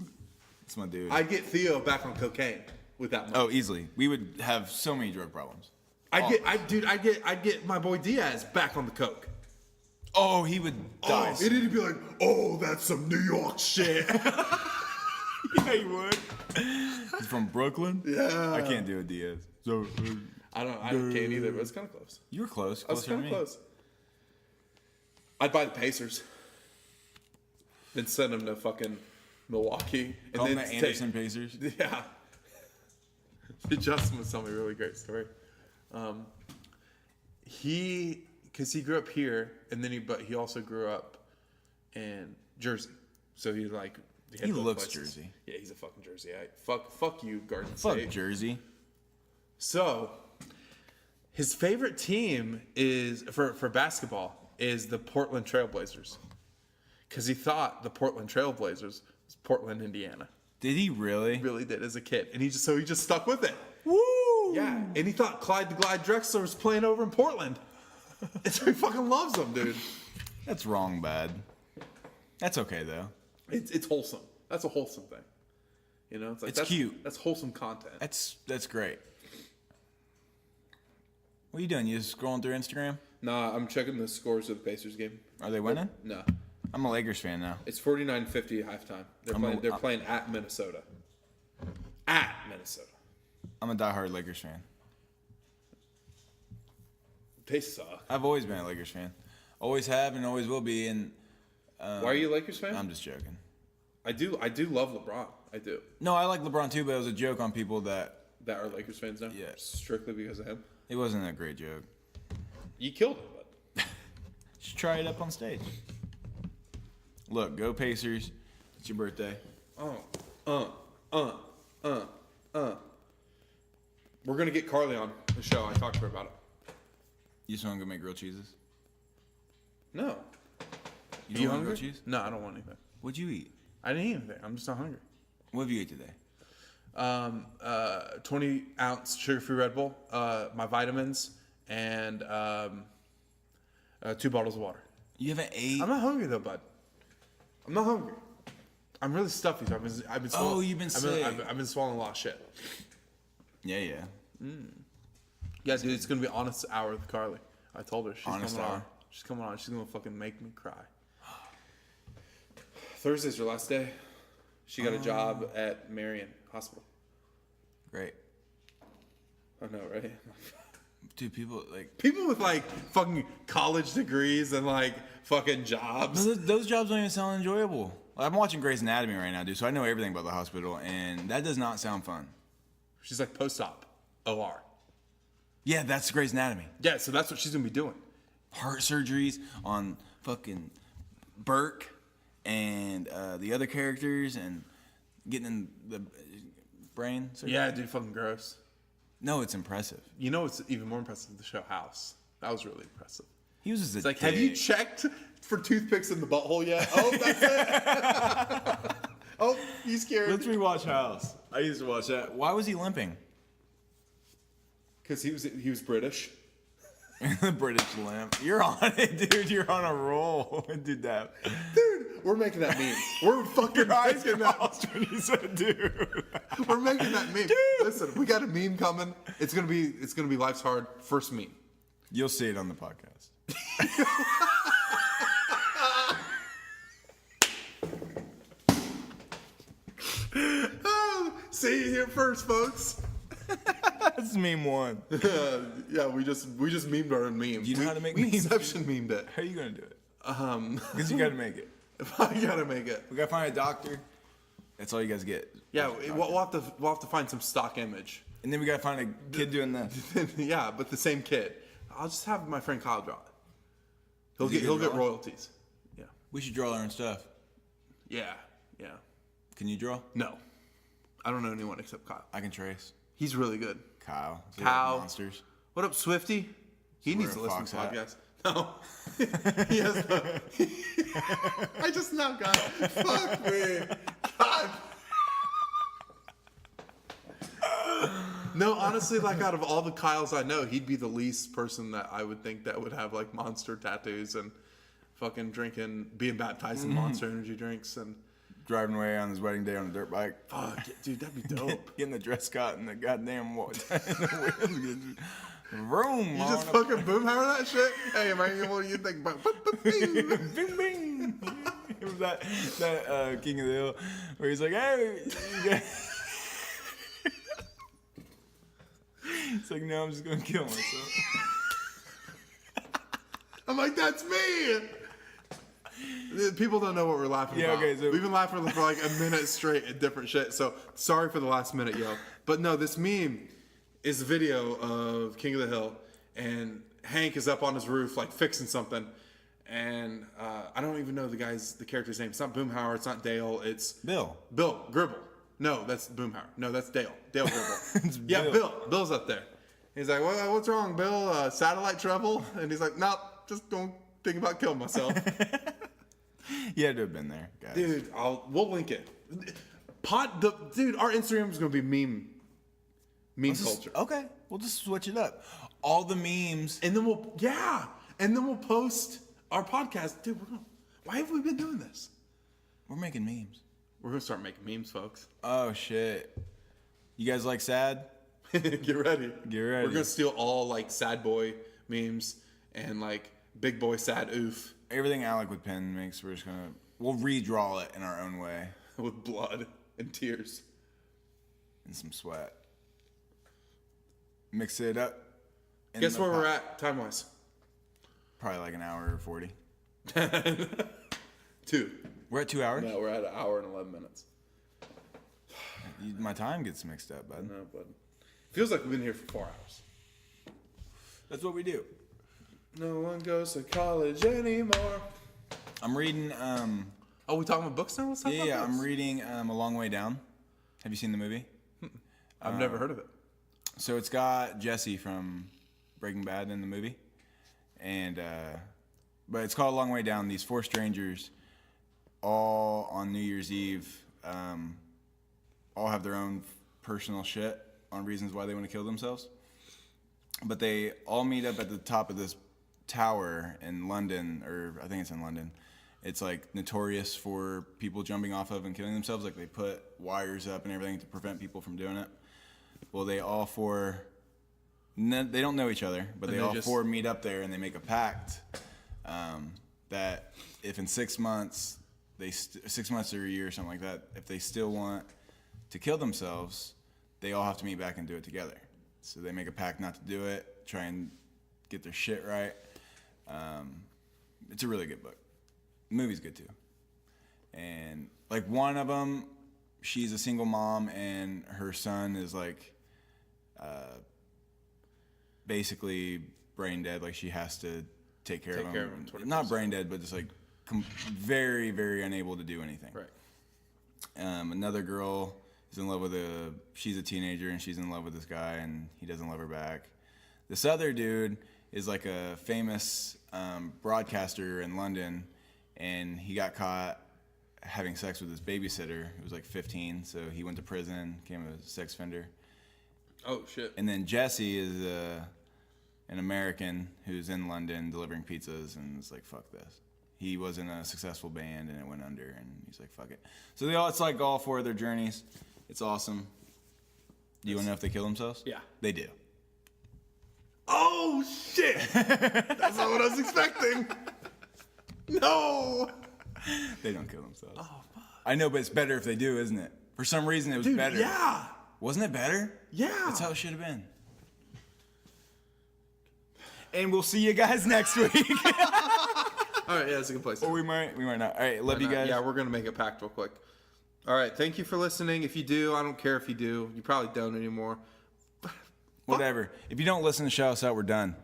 That's my dude. I'd get Theo back on cocaine with that money. Oh, easily. We would have so many drug problems. I'd get my boy Diaz back on the coke. Oh, he would die. Oh, and he'd be like, oh, that's some New York shit. Yeah, he would. He's from Brooklyn? Yeah. I can't do it, Diaz. So, I can't either, but it's kind of close. You were close. I was Closer than kind me. of close. I'd buy the Pacers. Then send them to fucking Milwaukee. And Call them then the Anderson Pacers. Yeah. Justin was telling me a really great story. Because he grew up here, and then he also grew up in Jersey. So he's like, had He both looks places. Jersey. Yeah, he's a fucking Jerseyite. Fuck you, Garden Fuck State. Jersey. So his favorite team is for basketball is the Portland Trailblazers, because he thought the Portland Trailblazers was Portland, Indiana. Did he really? Really did as a kid, and he just stuck with it. Woo! Yeah, and he thought Clyde the Glide Drexler was playing over in Portland. And so he fucking loves them, dude. That's wrong, bad. That's okay though. It's wholesome. That's a wholesome thing. You know, it's like It's that's cute. That's wholesome content. That's great. What are you doing? You just scrolling through Instagram? Nah, I'm checking the scores of the Pacers game. Are they winning? No, I'm a Lakers fan now. it's 49-50 at halftime. They're playing at Minnesota. At Minnesota. I'm a diehard Lakers fan. They suck. I've always been a Lakers fan. Always have and always will be. And Why are you a Lakers fan? I'm just joking. I do love LeBron. I do. No, I like LeBron too, but it was a joke on people that That are Lakers fans now. Yeah. Strictly because of him. it wasn't a great joke. You killed him, but Just try it up on stage. Look, go Pacers. It's your birthday. we're gonna get Carly on the show. I talked to her about it. You just want to go make grilled cheeses? No. You Are you want hungry? grilled cheese? No, I don't want anything. What'd you eat? I didn't eat anything. I'm just not hungry. What have you ate today? 20-ounce sugar-free Red Bull, my vitamins, and 2 bottles of water. You haven't ate. I'm not hungry though, bud. I'm not hungry. I'm really stuffy. So I've been swallowing, Oh, you've been sick. I've been swallowing a lot of shit. Yeah. Yeah, dude, it's gonna be honest hour with Carly. I told her she's Honest coming on. hour? She's coming on. She's gonna fucking make me cry. Thursday's her last day. She got a job at Marion Hospital. Great. I know, right? Dude, people like People with like fucking college degrees and like fucking jobs. those jobs don't even sound enjoyable. I'm watching Grey's Anatomy right now, dude, so I know everything about the hospital, and that does not sound fun. She's like post-op, OR. Yeah, that's Grey's Anatomy. Yeah, so that's what she's gonna be doing. Heart surgeries on fucking Burke and the other characters, and getting in the brain surgery. Yeah, dude, fucking gross. No, it's impressive. You know what's even more impressive? The show House. That was really impressive. He was just It's like, have you checked for toothpicks in the butthole yet? Oh, that's it. Oh, you scared? Let's rewatch House. I used to watch that. Why was he limping? Because he was British. The British limp. You're on it, dude. You're on a roll. Dude, that. Dude, we're making that meme. We're fucking making that. when you said, dude. We're making that meme. Listen, we got a meme coming. It's gonna be Life's Hard first meme. You'll see it on the podcast. Oh, see you here first, folks. That's meme one. Yeah, we just memed our own meme. Do you know how to make we memes? Inception memed it. How are you gonna do it? Because you gotta make it. I gotta make it. We gotta find a doctor. That's all you guys get. Yeah, we'll have to find some stock image. And then we gotta find a kid doing this. Yeah, but the same kid. I'll just have my friend Kyle draw it. Is he He'll gonna get draw it? royalties. Yeah. We should draw our own stuff. Yeah. Yeah. Can you draw? No. I don't know anyone except Kyle. I can trace. He's really good. Kyle. So Kyle. like monsters. What up, Swifty? He needs to wear a listen to fox podcasts. No. He has no. I just now got it. Fuck me. God. No, honestly, like out of all the Kyles I know, he'd be the least person that I would think that would have like monster tattoos and fucking being baptized in Monster Energy drinks and Driving away on his wedding day on a dirt bike. fuck, dude, that'd be dope. Getting the dress cut and the goddamn room. You just fucking boomhammer that shit. Hey, man, what do you think about? Bing bing. It was that King of the Hill where he's like, hey, It's like, no, I'm just gonna kill myself. I'm like, that's me. People don't know what we're laughing Yeah, about. okay, so- We've been laughing for like a minute straight at different shit. So sorry for the last minute, yo. But no, this meme is a video of King of the Hill, and Hank is up on his roof like fixing something, and I don't even know the character's name. It's not Boomhauer. It's not Dale. It's Bill. Gribble. No, that's Boomhauer. No, that's Dale. Dale Gribble. It's Yeah, Bill. Bill. Bill's up there. He's like, what's wrong, Bill? Satellite trouble? And he's like, nope, just don't think about killing myself. You had to have been there, guys. Dude, we'll link it. Dude, our Instagram is gonna be meme culture, Okay, we'll just switch it up. All the memes. and then we'll post our podcast. Dude, why have we been doing this? We're making memes. We're gonna start making memes, folks. Oh shit. You guys like sad? Get ready. Get ready. We're gonna steal all like sad boy memes and like big boy sad oof Everything Alec with pen makes, we'll redraw it in our own way. with blood and tears. And some sweat. Mix it up. in Guess the where we're pot. at time wise? Probably like an hour or 40. 2. We're at 2 hours? No, we're at 1 hour and 11 minutes. My time gets mixed up, bud. No, but feels like we've been here for 4 hours. That's what we do. No one goes to college anymore. I'm reading, Oh, we talking about books now? Let's talk about yeah, books. I'm reading A Long Way Down. Have you seen the movie? I've never heard of it. So it's got Jesse from Breaking Bad in the movie, and but it's called A Long Way Down. These 4 strangers, all on New Year's Eve, all have their own personal shit on reasons why they want to kill themselves. But they all meet up at the top of this tower in London, or I think it's in London. It's like notorious for people jumping off of and killing themselves. Like they put wires up and everything to prevent people from doing it. Well, they all 4, they don't know each other, but And they they all just- 4 meet up there and they make a pact that if in 6 months, 6 months or a year or something like that, if they still want to kill themselves, they all have to meet back and do it together. So they make a pact not to do it, try and get their shit right. It's a really good book. The movie's good too. And like one of them, she's a single mom and her son is like basically brain dead. Like she has to take care of him. 24/7. Not brain dead, but just like very, very unable to do anything. Right. Another girl is in love with she's a teenager and she's in love with this guy and he doesn't love her back. This other dude is like a famous broadcaster in London, and he got caught having sex with his babysitter who was like 15, so he went to prison, became a sex offender. Oh shit. And then Jesse is an American who's in London delivering pizzas and is like, fuck this. He was in a successful band and it went under, and he's like, fuck it. So it's like all 4 of their journeys. It's awesome. Do you want to know if they kill themselves? Yeah. They do. Oh shit! That's not what I was expecting. No. They don't kill themselves. Oh, fuck. I know, but it's better if they do, isn't it? For some reason, it was Dude, better. yeah. Wasn't it better? Yeah. That's how it should have been. And we'll see you guys next week. All right, yeah, that's a good place. Or we might not. All right, love you guys. Yeah, we're gonna make a pact real quick. All right, thank you for listening. If you do, I don't care if you do. You probably don't anymore. Whatever. If you don't listen to shout us out, we're done.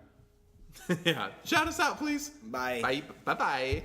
Yeah, shout us out, please. Bye. Bye. Bye. Bye.